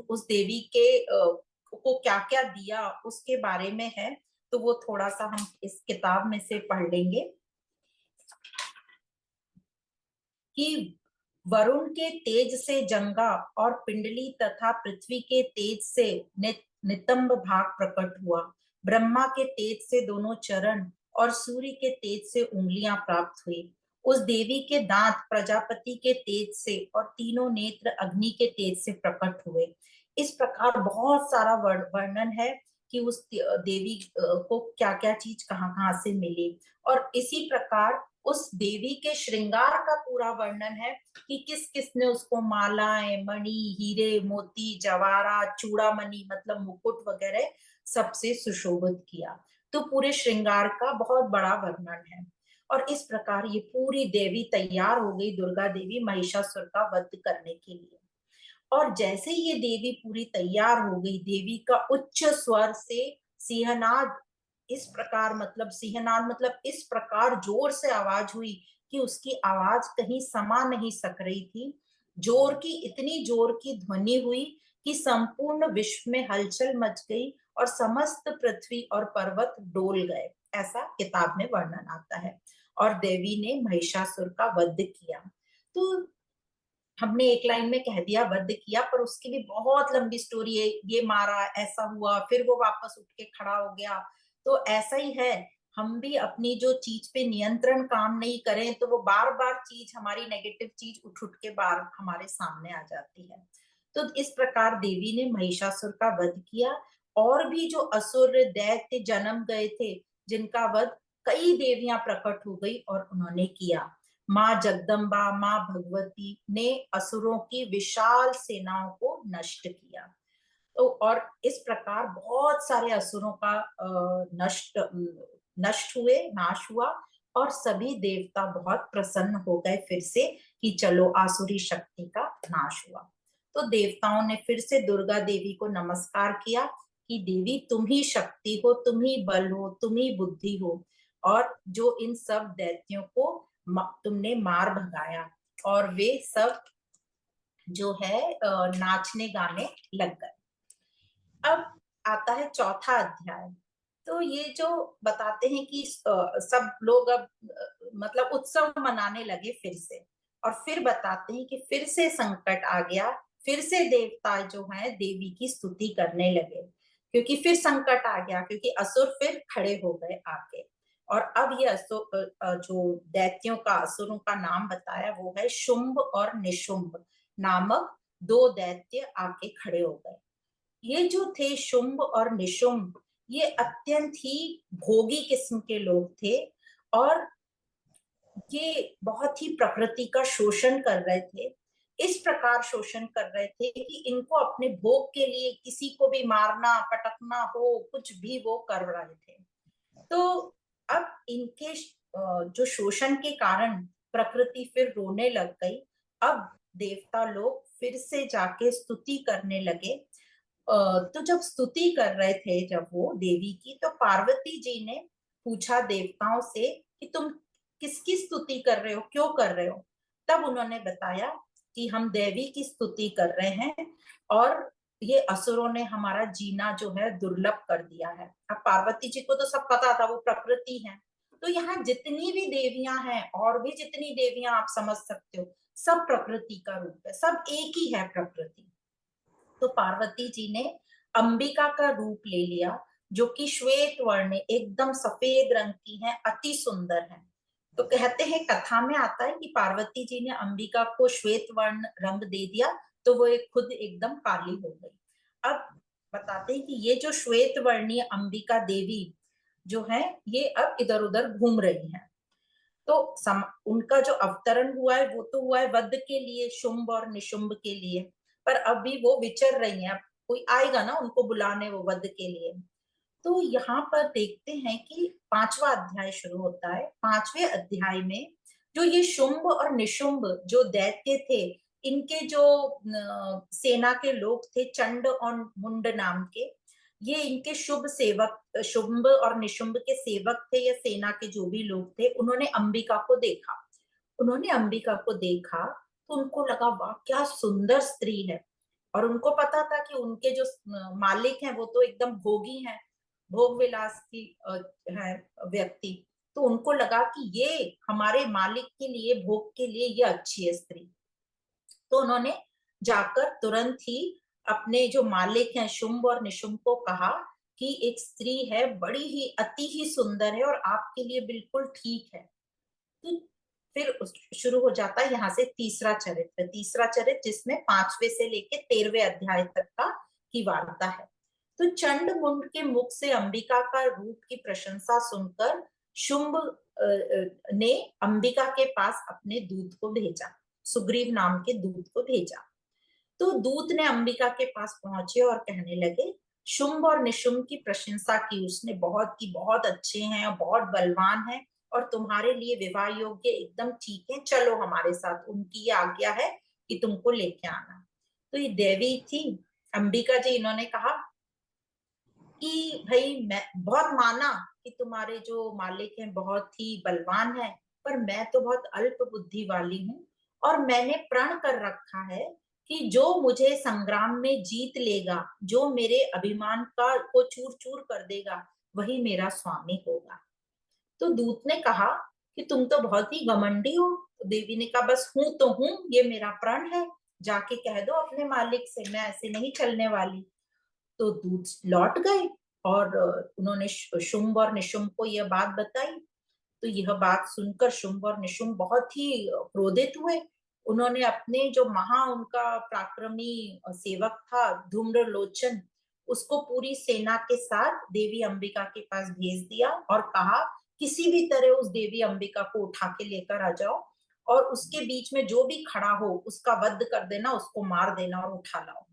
उस देवी के को क्या क्या दिया उसके बारे में है। तो वो थोड़ा सा हम इस किताब में से पढ़ लेंगे कि वरुण के तेज से जंगा और पिंडली तथा पृथ्वी के तेज से नितंब भाग प्रकट हुआ। ब्रह्मा के तेज से दोनों चरण और सूर्य के तेज से उंगलियां प्राप्त हुई। उस देवी के दांत प्रजापति के तेज से और तीनों नेत्र अग्नि के तेज से प्रकट हुए। इस प्रकार बहुत सारा वर्णन है कि उस देवी को क्या क्या चीज कहाँ कहाँ से मिली। और इसी प्रकार उस देवी के श्रृंगार का पूरा वर्णन है कि किस किसने उसको मालाएं, मणि, हीरे, मोती, जवाहरात, चूड़ामणि मतलब मुकुट वगैरह सबसे सुशोभित किया। तो पूरे श्रृंगार का बहुत बड़ा वर्णन है। और इस प्रकार ये पूरी देवी तैयार हो गई, दुर्गा देवी महिषासुर का वध करने के लिए। और जैसे ये देवी पूरी तैयार हो गई, देवी का उच्च स्वर से सिंहनाद, इस प्रकार मतलब सिंहनाद मतलब इस प्रकार जोर से आवाज हुई कि उसकी आवाज कहीं समा नहीं सक रही थी। जोर की, इतनी जोर की ध्वनि हुई कि संपूर्ण विश्व में हलचल मच गई और समस्त पृथ्वी और पर्वत डोल गए, ऐसा किताब में वर्णन आता है। और देवी ने महिषासुर का वध किया। तो हमने एक लाइन में कह दिया वध किया, पर उसकी भी बहुत लंबी स्टोरी है। ये मारा, ऐसा हुआ, फिर वो वापस उठ के खड़ा हो गया। तो ऐसा ही है, हम भी अपनी जो चीज पे नियंत्रण काम नहीं करें तो वो बार बार चीज, हमारी नेगेटिव चीज उठ उठ के बार हमारे सामने आ जाती है। तो इस प्रकार देवी ने महिषासुर का वध किया। और भी जो असुर दैत्य जन्म गए थे, जिनका वध कई देवियां प्रकट हो गई और उन्होंने किया। माँ जगदम्बा, माँ भगवती ने असुरों की विशाल सेनाओं को नष्ट किया। तो और इस प्रकार बहुत सारे असुरों का नष्ट हुए, नाश हुआ। और सभी देवता बहुत प्रसन्न हो गए फिर से कि चलो आसुरी शक्ति का नाश हुआ। तो देवताओं ने फिर से दुर्गा देवी को नमस्कार किया कि देवी तुम ही शक्ति हो, तुम ही बल हो, तुम ही बुद्धि हो, और जो इन सब दैत्यों को तुमने मार भगाया। और वे सब जो है नाचने गाने लग गए। अब आता है चौथा अध्याय। तो ये जो बताते हैं कि सब लोग अब मतलब उत्सव मनाने लगे फिर से। और फिर बताते हैं कि फिर से संकट आ गया, फिर से देवता जो है देवी की स्तुति करने लगे, क्योंकि फिर संकट आ गया, क्योंकि असुर फिर खड़े हो गए आके। और अब ये जो दैत्यों का, असुरों का नाम बताया वो है शुंभ और निशुंभ नामक दो दैत्य आके खड़े हो गए। ये जो थे शुंभ और निशुंभ, ये अत्यंत ही भोगी किस्म के लोग थे। और ये बहुत ही प्रकृति का शोषण कर रहे थे। इस प्रकार शोषण कर रहे थे कि इनको अपने भोग के लिए किसी को भी मारना, पटकना हो, कुछ भी वो कर रहे थे। तो अब इनके जो शोषण के कारण प्रकृति फिर रोने लग गई। अब देवता लोग फिर से जाके स्तुति करने लगे। तो जब स्तुति कर रहे थे जब वो देवी की, तो पार्वती जी ने पूछा देवताओं से कि तुम किसकी स्तुति कर रहे हो, क्यों कर रहे हो। तब उन्होंने बताया कि हम देवी की स्तुति कर रहे हैं, और ये असुरों ने हमारा जीना जो है दुर्लभ कर दिया है। अब पार्वती जी को तो सब पता था, वो प्रकृति है। तो यहाँ जितनी भी देवियां हैं और भी जितनी देवियां आप समझ सकते हो, सब प्रकृति का रूप है, सब एक ही है प्रकृति। तो पार्वती जी ने अंबिका का रूप ले लिया, जो कि श्वेत वर्ण, एकदम सफेद रंग की है, अति सुंदर है। तो कहते हैं, कथा में आता है कि पार्वती जी ने अंबिका को श्वेत वर्ण रंग दे दिया, तो वो एक खुद एकदम काली हो गई। अब बताते हैं कि ये जो श्वेत वर्णीय अंबिका देवी जो है, ये अब इधर उधर घूम रही है। तो उनका जो अवतरण हुआ है वो तो हुआ है वध के लिए, शुंभ और निशुंभ के लिए। पर अभी वो विचर रही हैं, अब कोई आएगा ना उनको बुलाने वो वध के लिए। तो यहाँ पर देखते हैं कि पांचवा अध्याय शुरू होता है। पांचवे अध्याय में जो ये शुंभ और निशुंभ जो दैत्य थे, इनके जो सेना के लोग थे, चंड और मुंड नाम के, ये इनके शुभ सेवक, शुंभ और निशुंभ के सेवक थे, या सेना के जो भी लोग थे, उन्होंने अंबिका को देखा। उन्होंने अंबिका को देखा तो उनको लगा वाह क्या सुंदर स्त्री है। और उनको पता था कि उनके जो मालिक हैं वो तो एकदम भोगी हैं, भोग विलास की है व्यक्ति। तो उनको लगा कि ये हमारे मालिक के लिए, भोग के लिए ये अच्छी है स्त्री। तो उन्होंने जाकर तुरंत ही अपने जो मालिक हैं शुंभ और निशुंभ को कहा कि एक स्त्री है, बड़ी ही अति ही सुंदर है और आपके लिए बिल्कुल ठीक है। तो फिर शुरू हो जाता है यहाँ से तीसरा चरित्र जिसमें 5वें से लेके 13वें अध्याय तक का की वार्ता है। तो चंड मुंड के मुख से अंबिका का रूप की प्रशंसा सुनकर शुंभ ने अंबिका के पास अपने दूत को भेजा, सुग्रीव नाम के दूत को भेजा। तो दूत ने अंबिका के पास पहुंचे और कहने लगे, शुंभ और निशुंभ की प्रशंसा की उसने, बहुत की बहुत अच्छे हैं और बहुत बलवान हैं और तुम्हारे लिए विवाह योग्य एकदम ठीक है, चलो हमारे साथ, उनकी ये आज्ञा है कि तुमको लेके आना। तो ये देवी थी अंबिका जी, इन्होंने कहा कि भाई मैं बहुत माना कि तुम्हारे जो मालिक हैं बहुत ही बलवान है, पर मैं तो बहुत अल्प बुद्धि वाली हूँ और मैंने प्रण कर रखा है कि जो मुझे संग्राम में जीत लेगा, जो मेरे अभिमान का को चूर चूर कर देगा, वही मेरा स्वामी होगा। तो दूत ने कहा कि तुम तो बहुत ही घमंडी हो। तो देवी ने कहा बस हूं तो हूं, ये मेरा प्रण है, जाके कह दो अपने मालिक से, मैं ऐसे नहीं चलने वाली। तो दूत लौट गए और उन्होंने शुंभ और निशुंभ को यह बात बताई। तो यह बात सुनकर शुंभ और निशुंभ बहुत ही क्रोधित हुए। उन्होंने अपने जो उनका पराक्रमी सेवक था धूम्रलोचन, उसको पूरी सेना के साथ देवी अंबिका के पास भेज दिया और कहा किसी भी तरह उस देवी अंबिका को उठा के लेकर आ जाओ और उसके बीच में जो भी खड़ा हो उसका वध कर देना, उसको मार देना और उठा लाओ।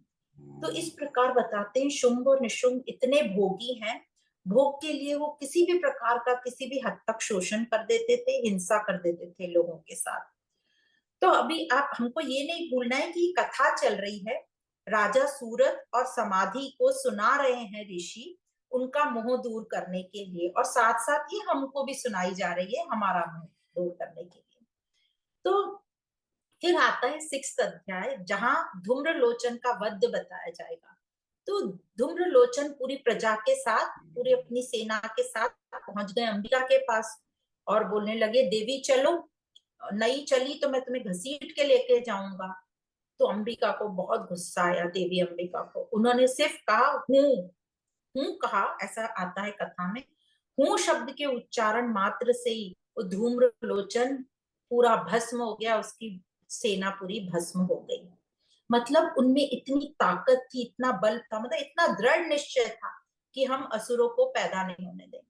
तो इस प्रकार बताते हैं शुंभ और निशुंभ इतने भोगी हैं, भोग के लिए वो किसी भी प्रकार का किसी भी हद तक शोषण कर देते थे, हिंसा कर देते थे लोगों के साथ। तो अभी आप हमको ये नहीं भूलना है कि कथा चल रही है, राजा सूरत और समाधि को सुना रहे हैं ऋषि, उनका मोह दूर करने के लिए, और साथ साथ ये हमको भी सुनाई जा रही है हमारा मोह दूर करने के लिए। तो फिर आता है 6th अध्याय जहां धूम्रलोचन का वध बताया जाएगा। तो धूम्रलोचन पूरी प्रजा के साथ, पूरी अपनी सेना के साथ पहुंच गए अंबिका के पास और बोलने लगे देवी चलो, नहीं चली तो मैं तुम्हें घसीट के लेके जाऊंगा। तो अंबिका को बहुत गुस्सा आया, देवी अंबिका को। उन्होंने सिर्फ कहा हूं कहा, ऐसा आता है कथा में, हूं शब्द के उच्चारण मात्र से ही वो धूम्रलोचन पूरा भस्म हो गया, उसकी सेना पूरी भस्म हो गई। मतलब उनमें इतनी ताकत थी, इतना बल था, मतलब इतना दृढ़ निश्चय था कि हम असुरों को पैदा नहीं होने देंगे।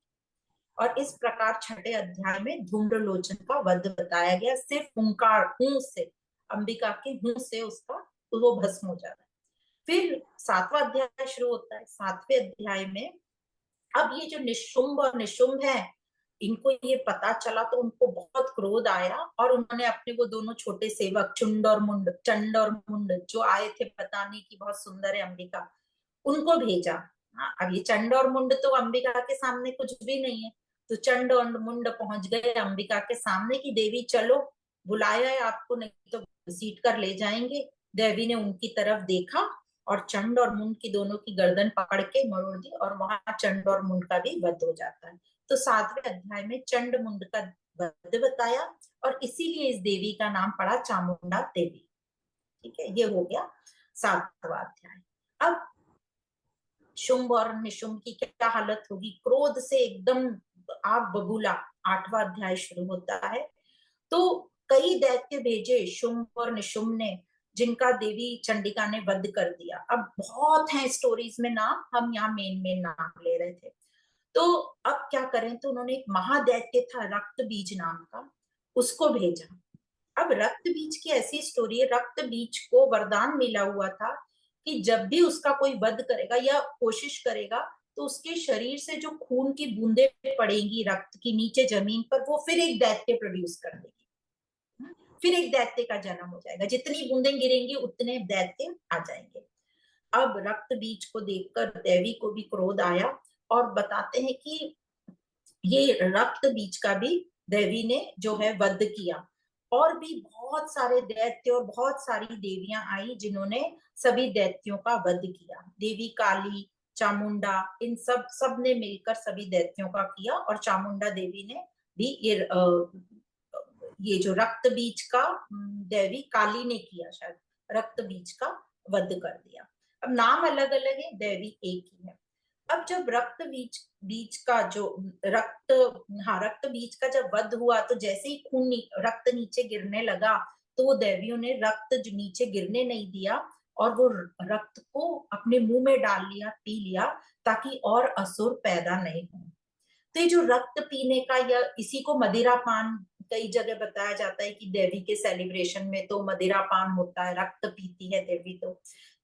और इस प्रकार 6ठे अध्याय में धूम्रलोचन का वध बताया गया, सिर्फ हुंकार, हूं से, अंबिका के हूं से उसका तो वो भस्म हो जाता है। फिर 7वां अध्याय शुरू होता है। 7वें अध्याय में अब ये जो निशुंभ और निशुंभ है, इनको ये पता चला तो उनको बहुत क्रोध आया और उन्होंने अपने वो दोनों छोटे सेवक चंड और मुंड जो आए थे बताने की बहुत सुंदर है अंबिका, उनको भेजा। अब ये चंड और मुंड तो अंबिका के सामने कुछ भी नहीं है। तो चंड और मुंड पहुंच गए अंबिका के सामने कि देवी चलो, बुलाया है आपको, नहीं तो घसीट कर ले जाएंगे। देवी ने उनकी तरफ देखा और चंड और मुंड की दोनों की गर्दन पकड़ के मरोड़ दी और वहां चंड और मुंड का भी वध हो जाता है। तो 7वें अध्याय में चंड मुंड का वध बताया और इसीलिए इस देवी का नाम पड़ा चामुंडा देवी। ठीक है, ये हो गया 7वां अध्याय। अब शुंभ और निशुंभ की क्या हालत होगी, क्रोध से एकदम आग बबूला। 8वां अध्याय शुरू होता है। तो कई दैत्य भेजे शुंभ और निशुंभ ने, जिनका देवी चंडिका ने वध कर दिया। अब बहुत हैं स्टोरीज में नाम, हम यहाँ मेन मेन नाम ले रहे थे। तो अब क्या करें, तो उन्होंने एक महादैत्य था रक्त बीज नाम का, उसको भेजा। अब रक्त बीज की ऐसी स्टोरी है, रक्त बीज को वरदान मिला हुआ था कि जब भी उसका कोई वध करेगा या कोशिश करेगा तो उसके शरीर से जो खून की बूंदें पड़ेंगी रक्त की नीचे जमीन पर, वो फिर एक दैत्य प्रोड्यूस कर देगी। फिर एक दैत्य का जन्म हो जाएगा, जितनी बूंदें गिरेंगी उतने दैत्य आ जाएंगे। अब रक्त बीज को देखकर देवी को भी क्रोध आया और बताते हैं कि ये रक्त बीज का भी देवी ने जो है वध किया। और भी बहुत सारे दैत्य और बहुत सारी देवियां आई जिन्होंने सभी दैत्यों का वध किया। देवी काली, चामुंडा, इन सब ने मिलकर सभी दैत्यों का किया और चामुंडा देवी ने भी ये जो रक्त बीज का, देवी काली ने किया शायद, रक्त बीज का वध कर दिया। अब नाम अलग अलग है, देवी एक ही है। अब जब रक्त बीज बीज का जो रक्त रक्त बीज का जब वध हुआ, तो जैसे ही रक्त नीचे गिरने लगा, तो वो देवियों ने रक्त जो नीचे गिरने नहीं दिया, और वो रक्त को अपने मुंह में डाल लिया, पी लिया, ताकि और असुर पैदा नहीं हो। तो ये जो रक्त पीने का, या इसी को मदिरा पान कई जगह बताया जाता है कि देवी के सेलिब्रेशन में तो मदिरा पान होता है, रक्त पीती है देवी।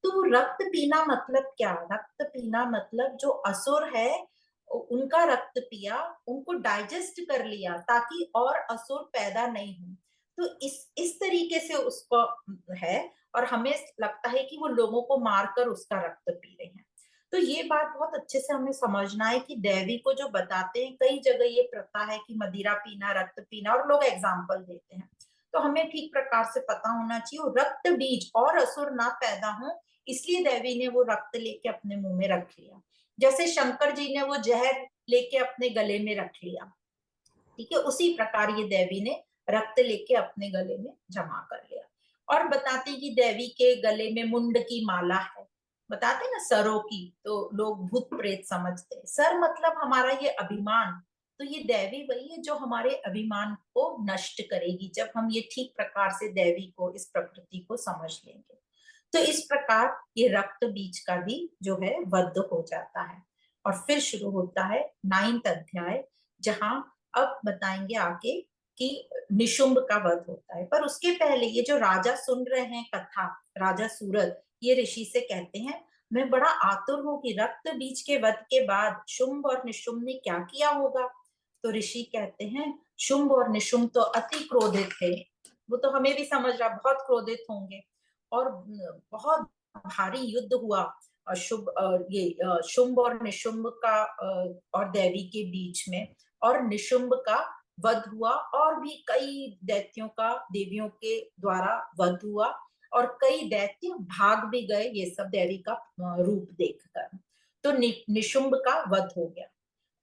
तो रक्त पीना मतलब क्या? रक्त पीना मतलब जो असुर है उनका रक्त पिया, उनको डाइजेस्ट कर लिया, ताकि और असुर पैदा नहीं हो। तो इस तरीके से उसको है, और हमें लगता है कि वो लोगों को मारकर उसका रक्त पी रहे हैं। तो ये बात बहुत अच्छे से हमें समझना है कि देवी को जो बताते हैं, कई जगह ये प्रथा है कि मदिरा पीना, रक्त पीना, और लोग एग्जाम्पल देते हैं। तो हमें ठीक प्रकार से पता होना चाहिए, रक्त बीज और असुर ना पैदा हो, इसलिए देवी ने वो रक्त लेके अपने मुंह में रख लिया। जैसे शंकर जी ने वो जहर लेके अपने गले में रख लिया, ठीक है, उसी प्रकार ये देवी ने रक्त लेके अपने गले में जमा कर लिया। और बताते कि देवी के गले में मुंड की माला है, बताते ना सरों की, तो लोग भूत प्रेत समझते हैं। सर मतलब हमारा ये अभिमान। तो ये देवी वही है जो हमारे अभिमान को नष्ट करेगी, जब हम ये ठीक प्रकार से देवी को, इस प्रकृति को समझ लेंगे। तो इस प्रकार ये रक्त बीज का भी जो है वध हो जाता है। और फिर शुरू होता है 9th अध्याय, जहां अब बताएंगे आगे कि निशुंभ का वध होता है। पर उसके पहले ये जो राजा सुन रहे हैं कथा, राजा सूरत, ये ऋषि से कहते हैं, मैं बड़ा आतुर हूं कि रक्त बीज के वध के बाद शुंभ और निशुंभ ने क्या किया होगा। तो ऋषि कहते हैं, शुंभ और निशुंभ तो अति क्रोधित थे। वो तो हमें भी समझ रहा, बहुत क्रोधित होंगे, और बहुत भारी युद्ध हुआ शुंभ और निशुंभ का और देवी के बीच में। और निशुंभ का वध हुआ, और भी कई दैत्यों का देवियों के द्वारा वध हुआ, और कई दैत्य भाग भी गए ये सब देवी का रूप देखकर। तो निशुंभ का वध हो गया।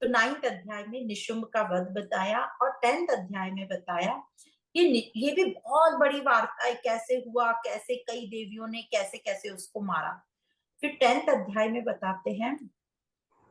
तो 9th अध्याय में निशुंभ का वध बताया, और 10th अध्याय में बताया ये भी बहुत बड़ी वार्ता है, कैसे हुआ, कैसे कई देवियों ने कैसे कैसे उसको मारा। फिर 10th अध्याय में बताते हैं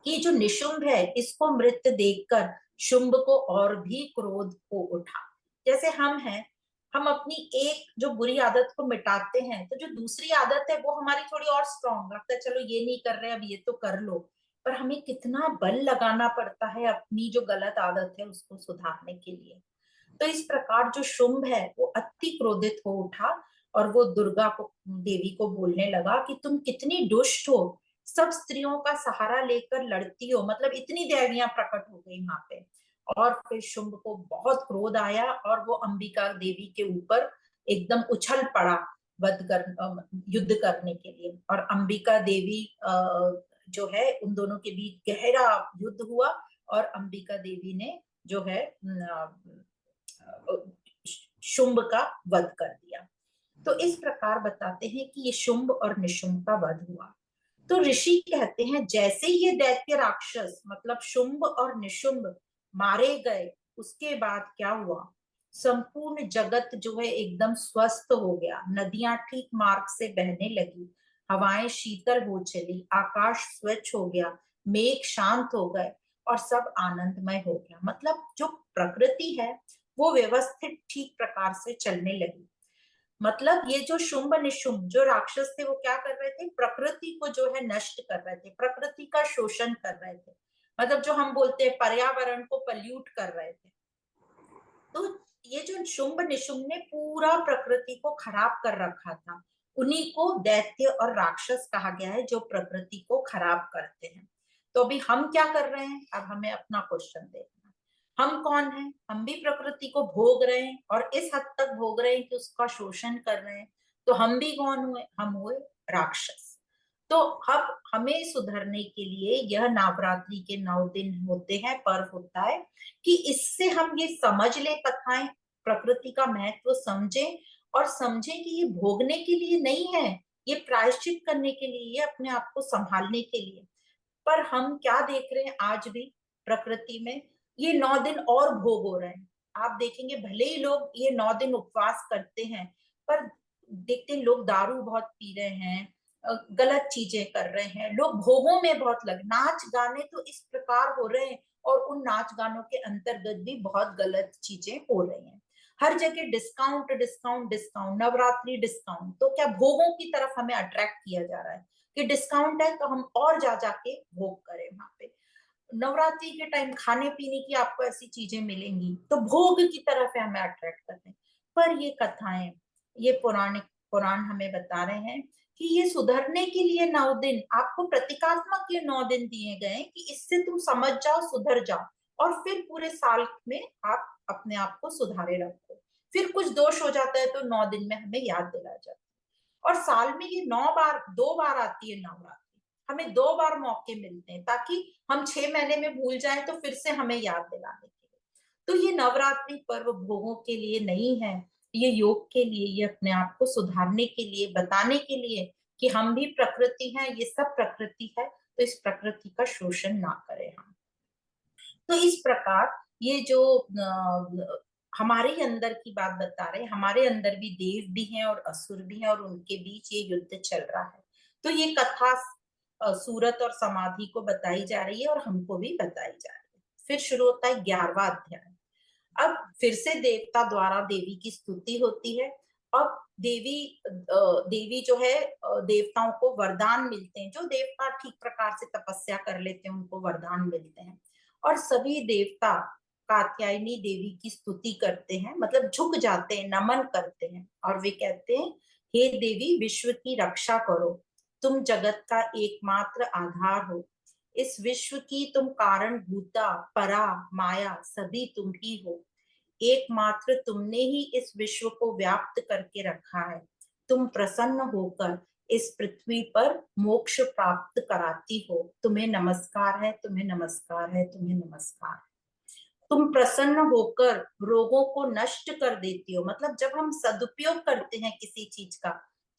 कि जो निशुंभ है, इसको मृत देखकर शुंभ को और भी क्रोध हो उठा। जैसे हम हैं, हम अपनी एक जो बुरी आदत को मिटाते हैं, तो जो दूसरी आदत है वो हमारी थोड़ी और स्ट्रांग लगता है, चलो ये नहीं कर रहे, अब ये तो कर लो। पर हमें कितना बल लगाना पड़ता है अपनी जो गलत आदत है उसको सुधारने के लिए। तो इस प्रकार जो शुंभ है वो अति क्रोधित हो उठा, और वो दुर्गा को, देवी को बोलने लगा कि तुम कितनी दुष्ट हो, सब स्त्रियों का सहारा लेकर लड़ती हो। मतलब इतनी देवियां प्रकट हो गई वहां पे। और फिर शुंभ को बहुत क्रोध आया, और वो अंबिका देवी के ऊपर एकदम उछल पड़ा युद्ध करने के लिए। और अंबिका देवी जो है, उन दोनों के बीच गहरा युद्ध हुआ, और अंबिका देवी ने जो है शुंभ का वध कर दिया। तो इस प्रकार बताते हैं कि ये शुंभ और निशुंभ का वध हुआ। तो ऋषि कहते हैं, जैसे ही ये दैत्य राक्षस मतलब शुंभ और निशुंभ मारे गए, उसके बाद क्या हुआ, संपूर्ण जगत जो है एकदम स्वस्थ हो गया। नदियां ठीक मार्ग से बहने लगी, हवाएं शीतल हो चली, आकाश स्वच्छ हो गया, मेघ शांत हो गए, और सब आनंदमय हो गया। मतलब जो प्रकृति है वो व्यवस्थित ठीक प्रकार से चलने लगी। मतलब ये जो शुंभ निशुंभ जो राक्षस थे, वो क्या कर रहे थे, प्रकृति को जो है नष्ट कर रहे थे, प्रकृति का शोषण कर रहे थे। मतलब जो हम बोलते हैं पर्यावरण को पल्यूट कर रहे थे। तो ये जो शुंभ निशुंभ ने पूरा प्रकृति को खराब कर रखा था, उन्हीं को दैत्य और राक्षस कहा गया है, जो प्रकृति को खराब करते हैं। तो अभी हम क्या कर रहे हैं, अब हमें अपना क्वेश्चन देखना, हम कौन हैं? हम भी प्रकृति को भोग रहे हैं, और इस हद तक भोग रहे हैं कि उसका शोषण कर रहे हैं। तो हम भी कौन हुए? हम हुए राक्षस। तो अब हमें सुधरने के लिए यह नवरात्रि के 9 दिन होते हैं, पर्व होता है, कि इससे हम ये समझ ले कथाएं, प्रकृति का महत्व समझें, और समझें कि ये भोगने के लिए नहीं है, ये प्रायश्चित करने के लिए, ये अपने आप को संभालने के लिए। पर हम क्या देख रहे हैं आज भी प्रकृति में, ये 9 दिन और भोग हो रहे हैं। आप देखेंगे भले ही लोग ये 9 दिन उपवास करते हैं, पर देखते हैं लोग दारू बहुत पी रहे हैं, गलत चीजें कर रहे हैं, लोग भोगों में बहुत लग, नाच गाने तो इस प्रकार हो रहे हैं और उन नाच गानों के अंतर्गत भी बहुत गलत चीजें हो रही हैं। हर जगह discount discount discount, Navratri discount, तो क्या भोगों की तरफ हमें अट्रैक्ट किया जा रहा है कि डिस्काउंट है तो हम और जा जाके भोग करें वहां पे। नवरात्रि के टाइम खाने पीने की आपको ऐसी चीजें मिलेंगी तो भोग की तरफ है हमें अट्रैक्ट करते हैं। पर ये कथाएं, ये पुराण हमें बता रहे हैं कि ये सुधरने के लिए 9 दिन, आपको प्रतीकात्मक ये 9 दिन दिए गए कि इससे तुम समझ जाओ, सुधर जाओ, और फिर पूरे साल में आप अपने आप को सुधारे रखो। फिर कुछ दोष हो जाता है तो 9 दिन में हमें याद दिला जाता है। और साल में ये 9 बार, 2 बार आती है नवरात्रि, हमें 2 बार मौके मिलते हैं ताकि हम 6 महीने में भूल जाएं तो फिर से हमें याद दिलाने के लिए। तो ये नवरात्रि पर्व भोगों के लिए नहीं है, ये योग के लिए, ये अपने आप को सुधारने के लिए, बताने के लिए कि हम भी प्रकृति हैं, ये सब प्रकृति है, तो इस प्रकृति का शोषण ना करें हम। तो इस प्रकार ये जो हमारे अंदर की बात बता रहे हैं, हमारे अंदर भी देव भी हैं और असुर भी हैं और उनके बीच ये युद्ध चल रहा है। तो ये कथा सूरत और समाधि को बताई जा रही है और हमको भी बताई जा रही है। फिर शुरू होता है 11वां अध्याय। अब फिर से देवता द्वारा देवी की स्तुति होती है। अब देवी जो है, देवताओं को वरदान मिलते हैं, जो देवता ठीक प्रकार से तपस्या कर लेते हैं उनको वरदान मिलते हैं। और सभी देवता कात्यायनी देवी की स्तुति करते हैं, मतलब झुक जाते हैं, नमन करते हैं, और वे कहते हैं, हे देवी, विश्व की रक्षा करो, तुम जगत का एकमात्र आधार हो, इस विश्व की तुम कारण भूता परा माया सभी तुम ही हो, एकमात्र तुमने ही इस विश्व को व्याप्त करके रखा है, तुम प्रसन्न होकर इस पृथ्वी पर मोक्ष प्राप्त कराती हो, तुम्हें नमस्कार है, तुम्हें नमस्कार है, तुम्हें नमस्कार है। तुम प्रसन्न होकर रोगों को नष्ट कर देती हो, मतलब जब हम सदुपयोग करते हैं किसी चीज का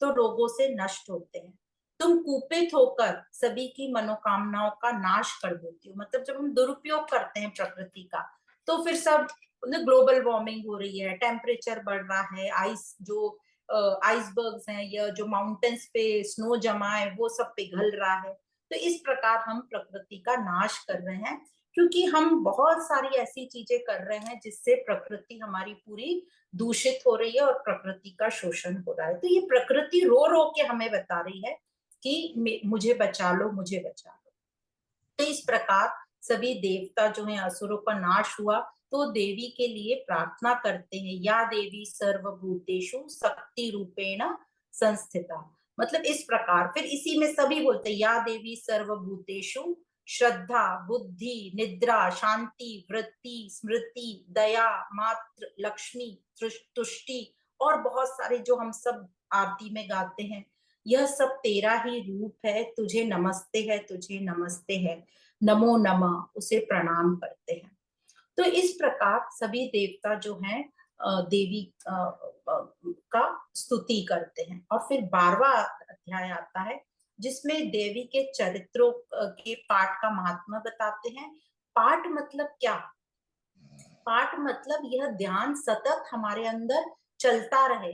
तो रोगों से नष्ट होते हैं। तुम कुपित होकर सभी की मनोकामनाओं का नाश कर देती हो, मतलब जब हम दुरुपयोग करते हैं प्रकृति का तो फिर सब, ग्लोबल वार्मिंग हो रही है, टेम्परेचर बढ़ रहा है, आइस जो आइसबर्ग्स हैं या जो माउंटेन्स पे स्नो जमा है वो सब पिघल रहा है। तो इस प्रकार हम प्रकृति का नाश कर रहे हैं, क्योंकि हम बहुत सारी ऐसी चीजें कर रहे हैं जिससे प्रकृति हमारी पूरी दूषित हो रही है और प्रकृति का शोषण हो रहा है। तो ये प्रकृति रो रो के हमें बता रही है कि मुझे बचा लो, मुझे बचा लो। तो इस प्रकार सभी देवता जो हैं, असुरों का नाश हुआ तो देवी के लिए प्रार्थना करते हैं, या देवी सर्वभूतेषु शक्ति रूपेण संस्थिता, मतलब इस प्रकार। फिर इसी में सभी बोलते हैं, या देवी सर्वभूतेषु श्रद्धा बुद्धि निद्रा शांति वृत्ति स्मृति दया मात्र लक्ष्मी तुष्टि, और बहुत सारे जो हम सब आरती में गाते हैं, यह सब तेरा ही रूप है, तुझे नमस्ते है, तुझे नमस्ते है, नमो नमः, उसे प्रणाम करते हैं। तो इस प्रकार सभी देवता जो हैं देवी का स्तुति करते हैं। और फिर 12वां अध्याय आता है जिसमें देवी के चरित्रों के पाठ का महात्मा बताते हैं। पाठ मतलब क्या? पाठ मतलब यह ध्यान सतत हमारे अंदर चलता रहे,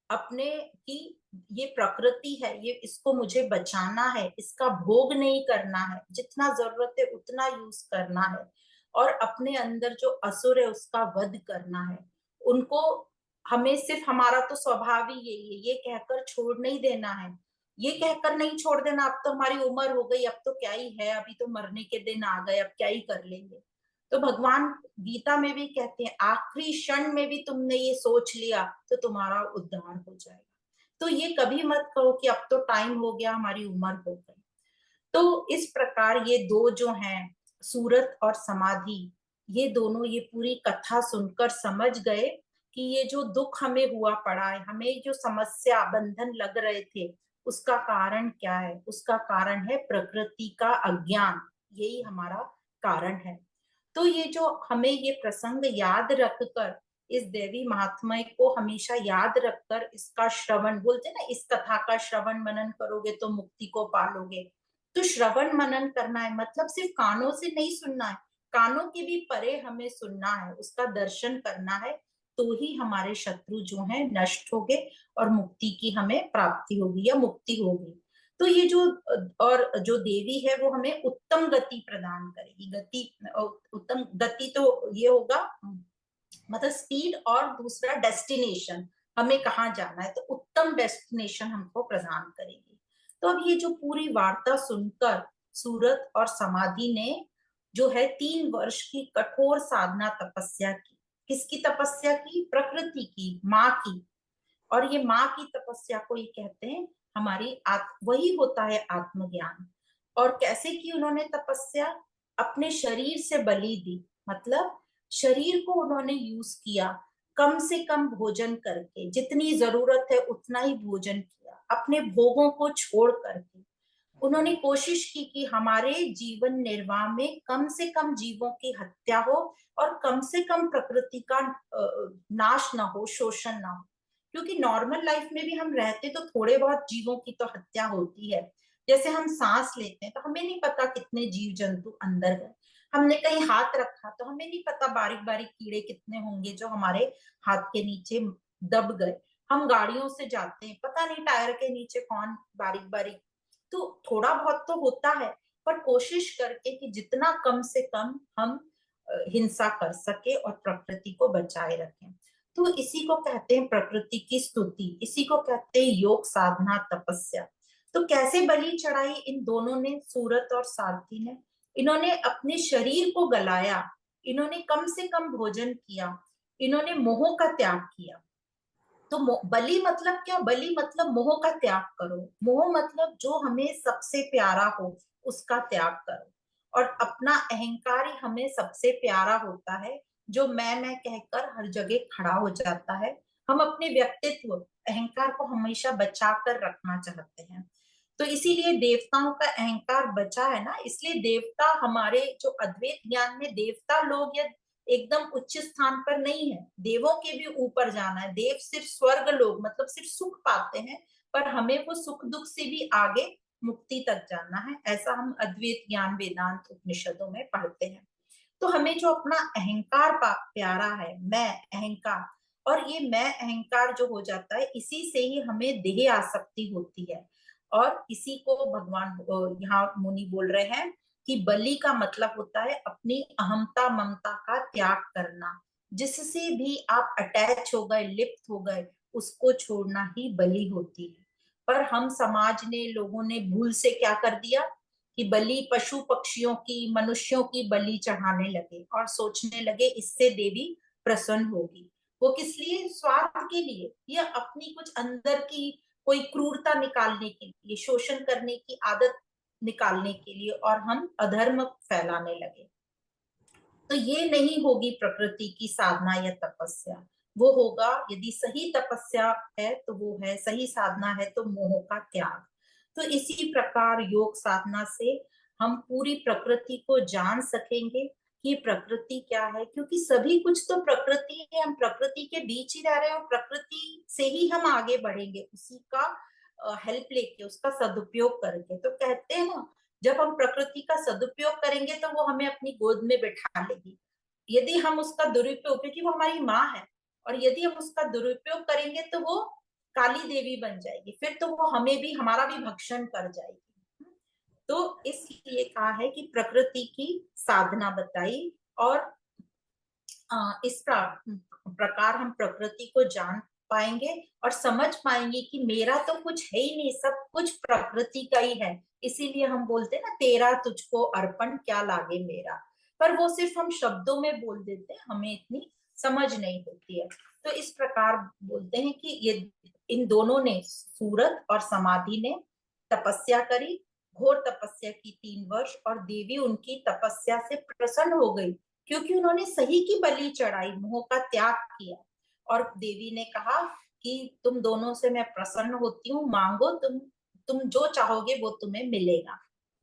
अपने की ये प्रकृति है, ये इसको मुझे बचाना है, इसका भोग नहीं करना है, जितना जरूरत है उतना यूज करना है, और अपने अंदर जो असुर है उसका वध करना है, उनको हमें सिर्फ, हमारा तो स्वभाव ही यही है, ये कहकर छोड़ नहीं देना है, ये कहकर नहीं छोड़ देना अब तो हमारी उम्र हो गई, अब तो क्या ही है, अभी तो मरने के दिन आ गए, अब क्या ही कर लेंगे। तो भगवान गीता में भी कहते हैं, आखिरी क्षण में भी तुमने ये सोच लिया तो तुम्हारा उद्धार हो जाएगा। तो ये कभी मत कहो कि अब तो टाइम हो गया, हमारी उम्र हो गई। तो इस प्रकार ये दो जो हैं, सूरत और समाधि, ये दोनों ये पूरी कथा सुनकर समझ गए कि ये जो दुख हमें हुआ पड़ा है, हमें जो समस्या बंधन लग रहे थे, उसका कारण क्या है? उसका कारण है प्रकृति का अज्ञान, यही हमारा कारण है। तो ये जो हमें ये प्रसंग याद रखकर, इस देवी महात्म्य को हमेशा याद रखकर इसका श्रवण, बोलते हैं ना, इस कथा का श्रवण मनन करोगे तो मुक्ति को पालोगे। तो श्रवण मनन करना है, मतलब सिर्फ कानों से नहीं सुनना है, कानों के भी परे हमें सुनना है, उसका दर्शन करना है, तो ही हमारे शत्रु जो हैं नष्ट होंगे और मुक्ति की हमें प्राप्ति होगी या मुक्ति होगी। तो ये जो और जो देवी है वो हमें उत्तम गति प्रदान करेगी। गति, उत्तम गति तो ये होगा मतलब स्पीड, और दूसरा डेस्टिनेशन, हमें कहाँ जाना है, तो उत्तम डेस्टिनेशन हमको प्रदान करेगी। तो अब ये जो पूरी वार्ता सुनकर सूरत और समाधि ने जो है 3 वर्ष की कठोर साधना तपस्या की। किसकी तपस्या की? प्रकृति की, माँ की। और ये माँ की तपस्या को ये कहते हैं हमारी वही होता है आत्मज्ञान। और कैसे की उन्होंने तपस्या? अपने शरीर से बलि दी, मतलब शरीर को उन्होंने यूज किया, कम से कम भोजन करके, जितनी जरूरत है उतना ही भोजन किया, अपने भोगों को छोड़ करके उन्होंने कोशिश की कि हमारे जीवन निर्वाह में कम से कम जीवों की हत्या हो और कम से कम प्रकृति का नाश ना हो, शोषण ना हो। क्योंकि नॉर्मल लाइफ में भी हम रहते तो थोड़े बहुत जीवों की तो हत्या होती है। जैसे हम सांस लेते हैं तो हमें नहीं पता कितने जीव जंतु अंदर गए, हमने कहीं हाथ रखा तो हमें नहीं पता बारीक बारीक कीड़े कितने होंगे जो हमारे हाथ के नीचे दब गए। हम गाड़ियों से जाते हैं, पता नहीं टायर के नीचे कौन बारीक बारीक, तो थोड़ा बहुत तो होता है, पर कोशिश करके कि जितना कम से कम हम हिंसा कर सके और प्रकृति को बचाए रखें। तो इसी को कहते हैं प्रकृति की स्तुति, इसी को कहते हैं योग साधना तपस्या। तो कैसे बलि चढ़ाई इन दोनों ने, सूरत और सारथी ने? इन्होंने अपने शरीर को गलाया, इन्होंने कम से कम भोजन किया, इन्होंने मोह का त्याग किया। तो बलि मतलब क्या? बलि मतलब मोह का त्याग करो। मोह मतलब जो हमें सबसे प्यारा हो उसका त्याग करो। और अपना अहंकार ही हमें सबसे प्यारा होता है, जो मैं कहकर हर जगह खड़ा हो जाता है। हम अपने व्यक्तित्व, अहंकार को हमेशा बचा कर रखना चाहते हैं। तो इसीलिए देवताओं का अहंकार बचा है ना, इसलिए देवता हमारे जो अद्वैत ज्ञान में देवता लोग या एकदम उच्च स्थान पर नहीं है, देवों के भी ऊपर जाना है। देव सिर्फ स्वर्ग लोग मतलब सिर्फ सुख पाते हैं, पर हमें वो सुख दुख से भी आगे मुक्ति तक जाना है, ऐसा हम अद्वैत ज्ञान वेदांत उपनिषदों में पढ़ते हैं। तो हमें जो अपना अहंकार प्यारा है, मैं अहंकार, और ये मैं अहंकार जो हो जाता है इसी से ही हमें देह आसक्ति होती है। और इसी को भगवान यहाँ मुनि बोल रहे हैं कि बलि का मतलब होता है अपनी अहमता ममता का त्याग करना। जिससे भी आप अटैच हो गए, लिप्त हो गए, उसको छोड़ना ही बलि होती है। पर हम समाज ने, लोगों ने भूल से क्या कर दिया कि बलि पशु पक्षियों की, मनुष्यों की बलि चढ़ाने लगे और सोचने लगे इससे देवी प्रसन्न होगी। वो किस लिए? स्वार्थ के लिए, या अपनी कुछ अंदर की कोई क्रूरता निकालने के लिए, शोषण करने की आदत निकालने के लिए, और हम अधर्म फैलाने लगे। तो ये नहीं होगी प्रकृति की साधना या तपस्या। वो होगा, यदि सही तपस्या है तो वो है, सही साधना है तो मोह का त्याग। तो इसी प्रकार योग साधना से हम पूरी प्रकृति को जान सकेंगे कि प्रकृति क्या है, क्योंकि सभी कुछ तो प्रकृति है, हम प्रकृति के बीच ही रह रहे हैं और प्रकृति से ही हम आगे बढ़ेंगे, उसी का हेल्प लेके, उसका सदुपयोग करके। तो कहते हैं ना, जब हम प्रकृति का सदुपयोग करेंगे तो वो हमें अपनी गोद में बैठा लेगी। यदि हम उसका दुरुपयोग, क्योंकि वो हमारी माँ है, और यदि हम उसका दुरुपयोग करेंगे तो वो काली देवी बन जाएगी, फिर तो वो हमें भी, हमारा भी भक्षण कर जाएगी। तो इसलिए कहा है कि प्रकृति की साधना बताई, और इस प्रकार हम प्रकृति को जान पाएंगे और समझ पाएंगे कि मेरा तो कुछ है ही नहीं, सब कुछ प्रकृति का ही है। इसीलिए हम बोलते हैं ना, तेरा तुझको अर्पण क्या लागे मेरा। पर वो सिर्फ हम शब्दों में बोल देते हैं, हमें इतनी समझ नहीं होती है। तो इस प्रकार बोलते हैं कि ये इन दोनों ने, सूरत और समाधि ने तपस्या करी, घोर तपस्या की 3 वर्ष, और देवी उनकी तपस्या से प्रसन्न हो गई, क्योंकि उन्होंने सही की बलि चढ़ाई, मोह का त्याग किया। और देवी ने कहा कि तुम दोनों से मैं प्रसन्न होती हूँ, मांगो, तुम जो चाहोगे वो तुम्हें मिलेगा।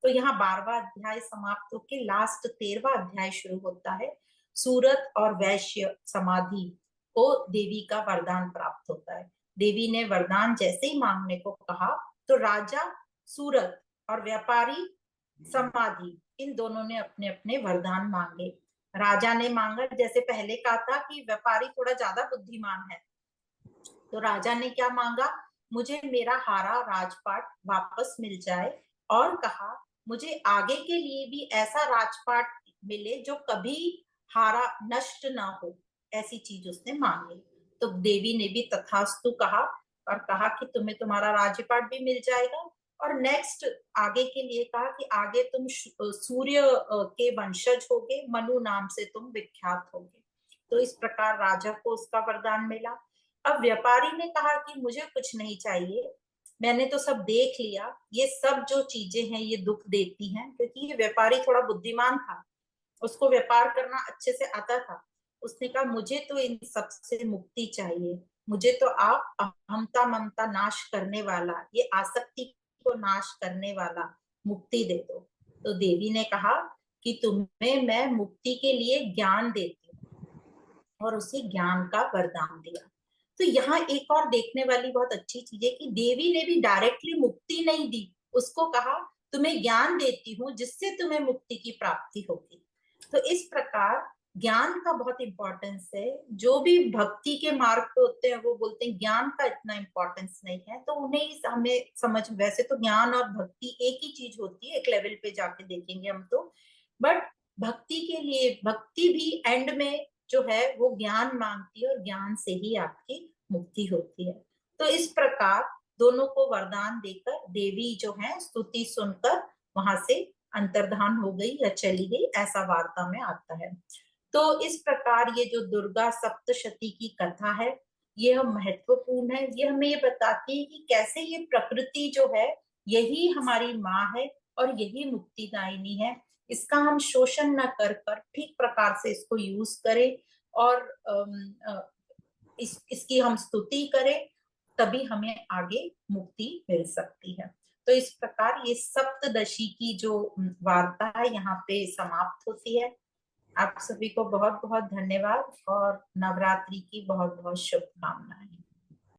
तो यहाँ 12वां अध्याय समाप्त होकर लास्ट 13वां अध्याय शुरू होता है। सूरत और वैश्य समाधि को देवी का वरदान प्राप्त होता है। देवी ने वरदान जैसे ही मांगने को कहा तो राजा सूरत और व्यापारी समाधि, इन दोनों ने अपने अपने वरदान मांगे। राजा ने मांगा, जैसे पहले कहा था कि व्यापारी थोड़ा ज्यादा बुद्धिमान है, तो राजा ने क्या मांगा मुझे मेरा हारा राजपाट वापस मिल जाए, और कहा मुझे आगे के लिए भी ऐसा राजपाट मिले जो कभी हारा नष्ट ना हो, ऐसी चीज उसने मांगी। तो देवी ने भी तथास्तु कहा और कहा कि तुम्हें तुम्हारा राजपाट भी मिल जाएगा, और नेक्स्ट आगे के लिए कहा कि आगे तुम सूर्य के वंशज होगे, मनु नाम से तुम विख्यात होगे। तो इस प्रकार राजा को उसका वरदान मिला। अब व्यापारी ने कहा कि मुझे कुछ नहीं चाहिए, मैंने तो सब देख लिया, ये सब जो चीजें हैं ये दुख देती हैं, क्योंकि ये व्यापारी थोड़ा बुद्धिमान था, उसको व्यापार करना अच्छे से आता था। उसने कहा मुझे तो इन सब से मुक्ति चाहिए, मुझे तो आप अहमता ममता नाश करने वाला, ये आसक्ति को नाश करने वाला मुक्ति दे दो। तो देवी ने कहा कि तुम्हें मैं मुक्ति के लिए ज्ञान देती हूँ, और उसे ज्ञान का वरदान दिया। तो यहाँ एक और देखने वाली बहुत अच्छी चीज है कि देवी ने भी डायरेक्टली मुक्ति नहीं दी, उसको कहा तुम्हें ज्ञान देती हूँ जिससे तुम्हें मुक्ति की प्राप्ति होगी। तो इस प्रकार ज्ञान का बहुत इंपॉर्टेंस है। जो भी भक्ति के मार्ग पे होते हैं वो बोलते हैं ज्ञान का इतना इंपॉर्टेंस नहीं है, तो उन्हें हमें समझ, वैसे तो ज्ञान और भक्ति एक ही चीज होती है, एक लेवल पे जाके देखेंगे हम तो, बट भक्ति के लिए, भक्ति भी एंड में जो है वो ज्ञान मांगती है, और ज्ञान से ही आपकी मुक्ति होती है। तो इस प्रकार दोनों को वरदान देकर देवी जो है स्तुति सुनकर वहां से अंतर्धान हो गई या चली गई, ऐसा वार्ता में आता है। तो इस प्रकार ये जो दुर्गा सप्तशती की कथा है, ये हम महत्वपूर्ण है। ये हमें ये बताती है कि कैसे ये प्रकृति जो है यही हमारी माँ है और यही मुक्तिदायिनी है। इसका हम शोषण न कर कर ठीक प्रकार से इसको यूज करें, और इसकी हम स्तुति करें, तभी हमें आगे मुक्ति मिल सकती है। तो इस प्रकार ये सप्तदशी की जो वार्ता है यहाँ पे समाप्त होती है। आप सभी को बहुत बहुत धन्यवाद, और नवरात्रि की बहुत बहुत शुभकामनाएं।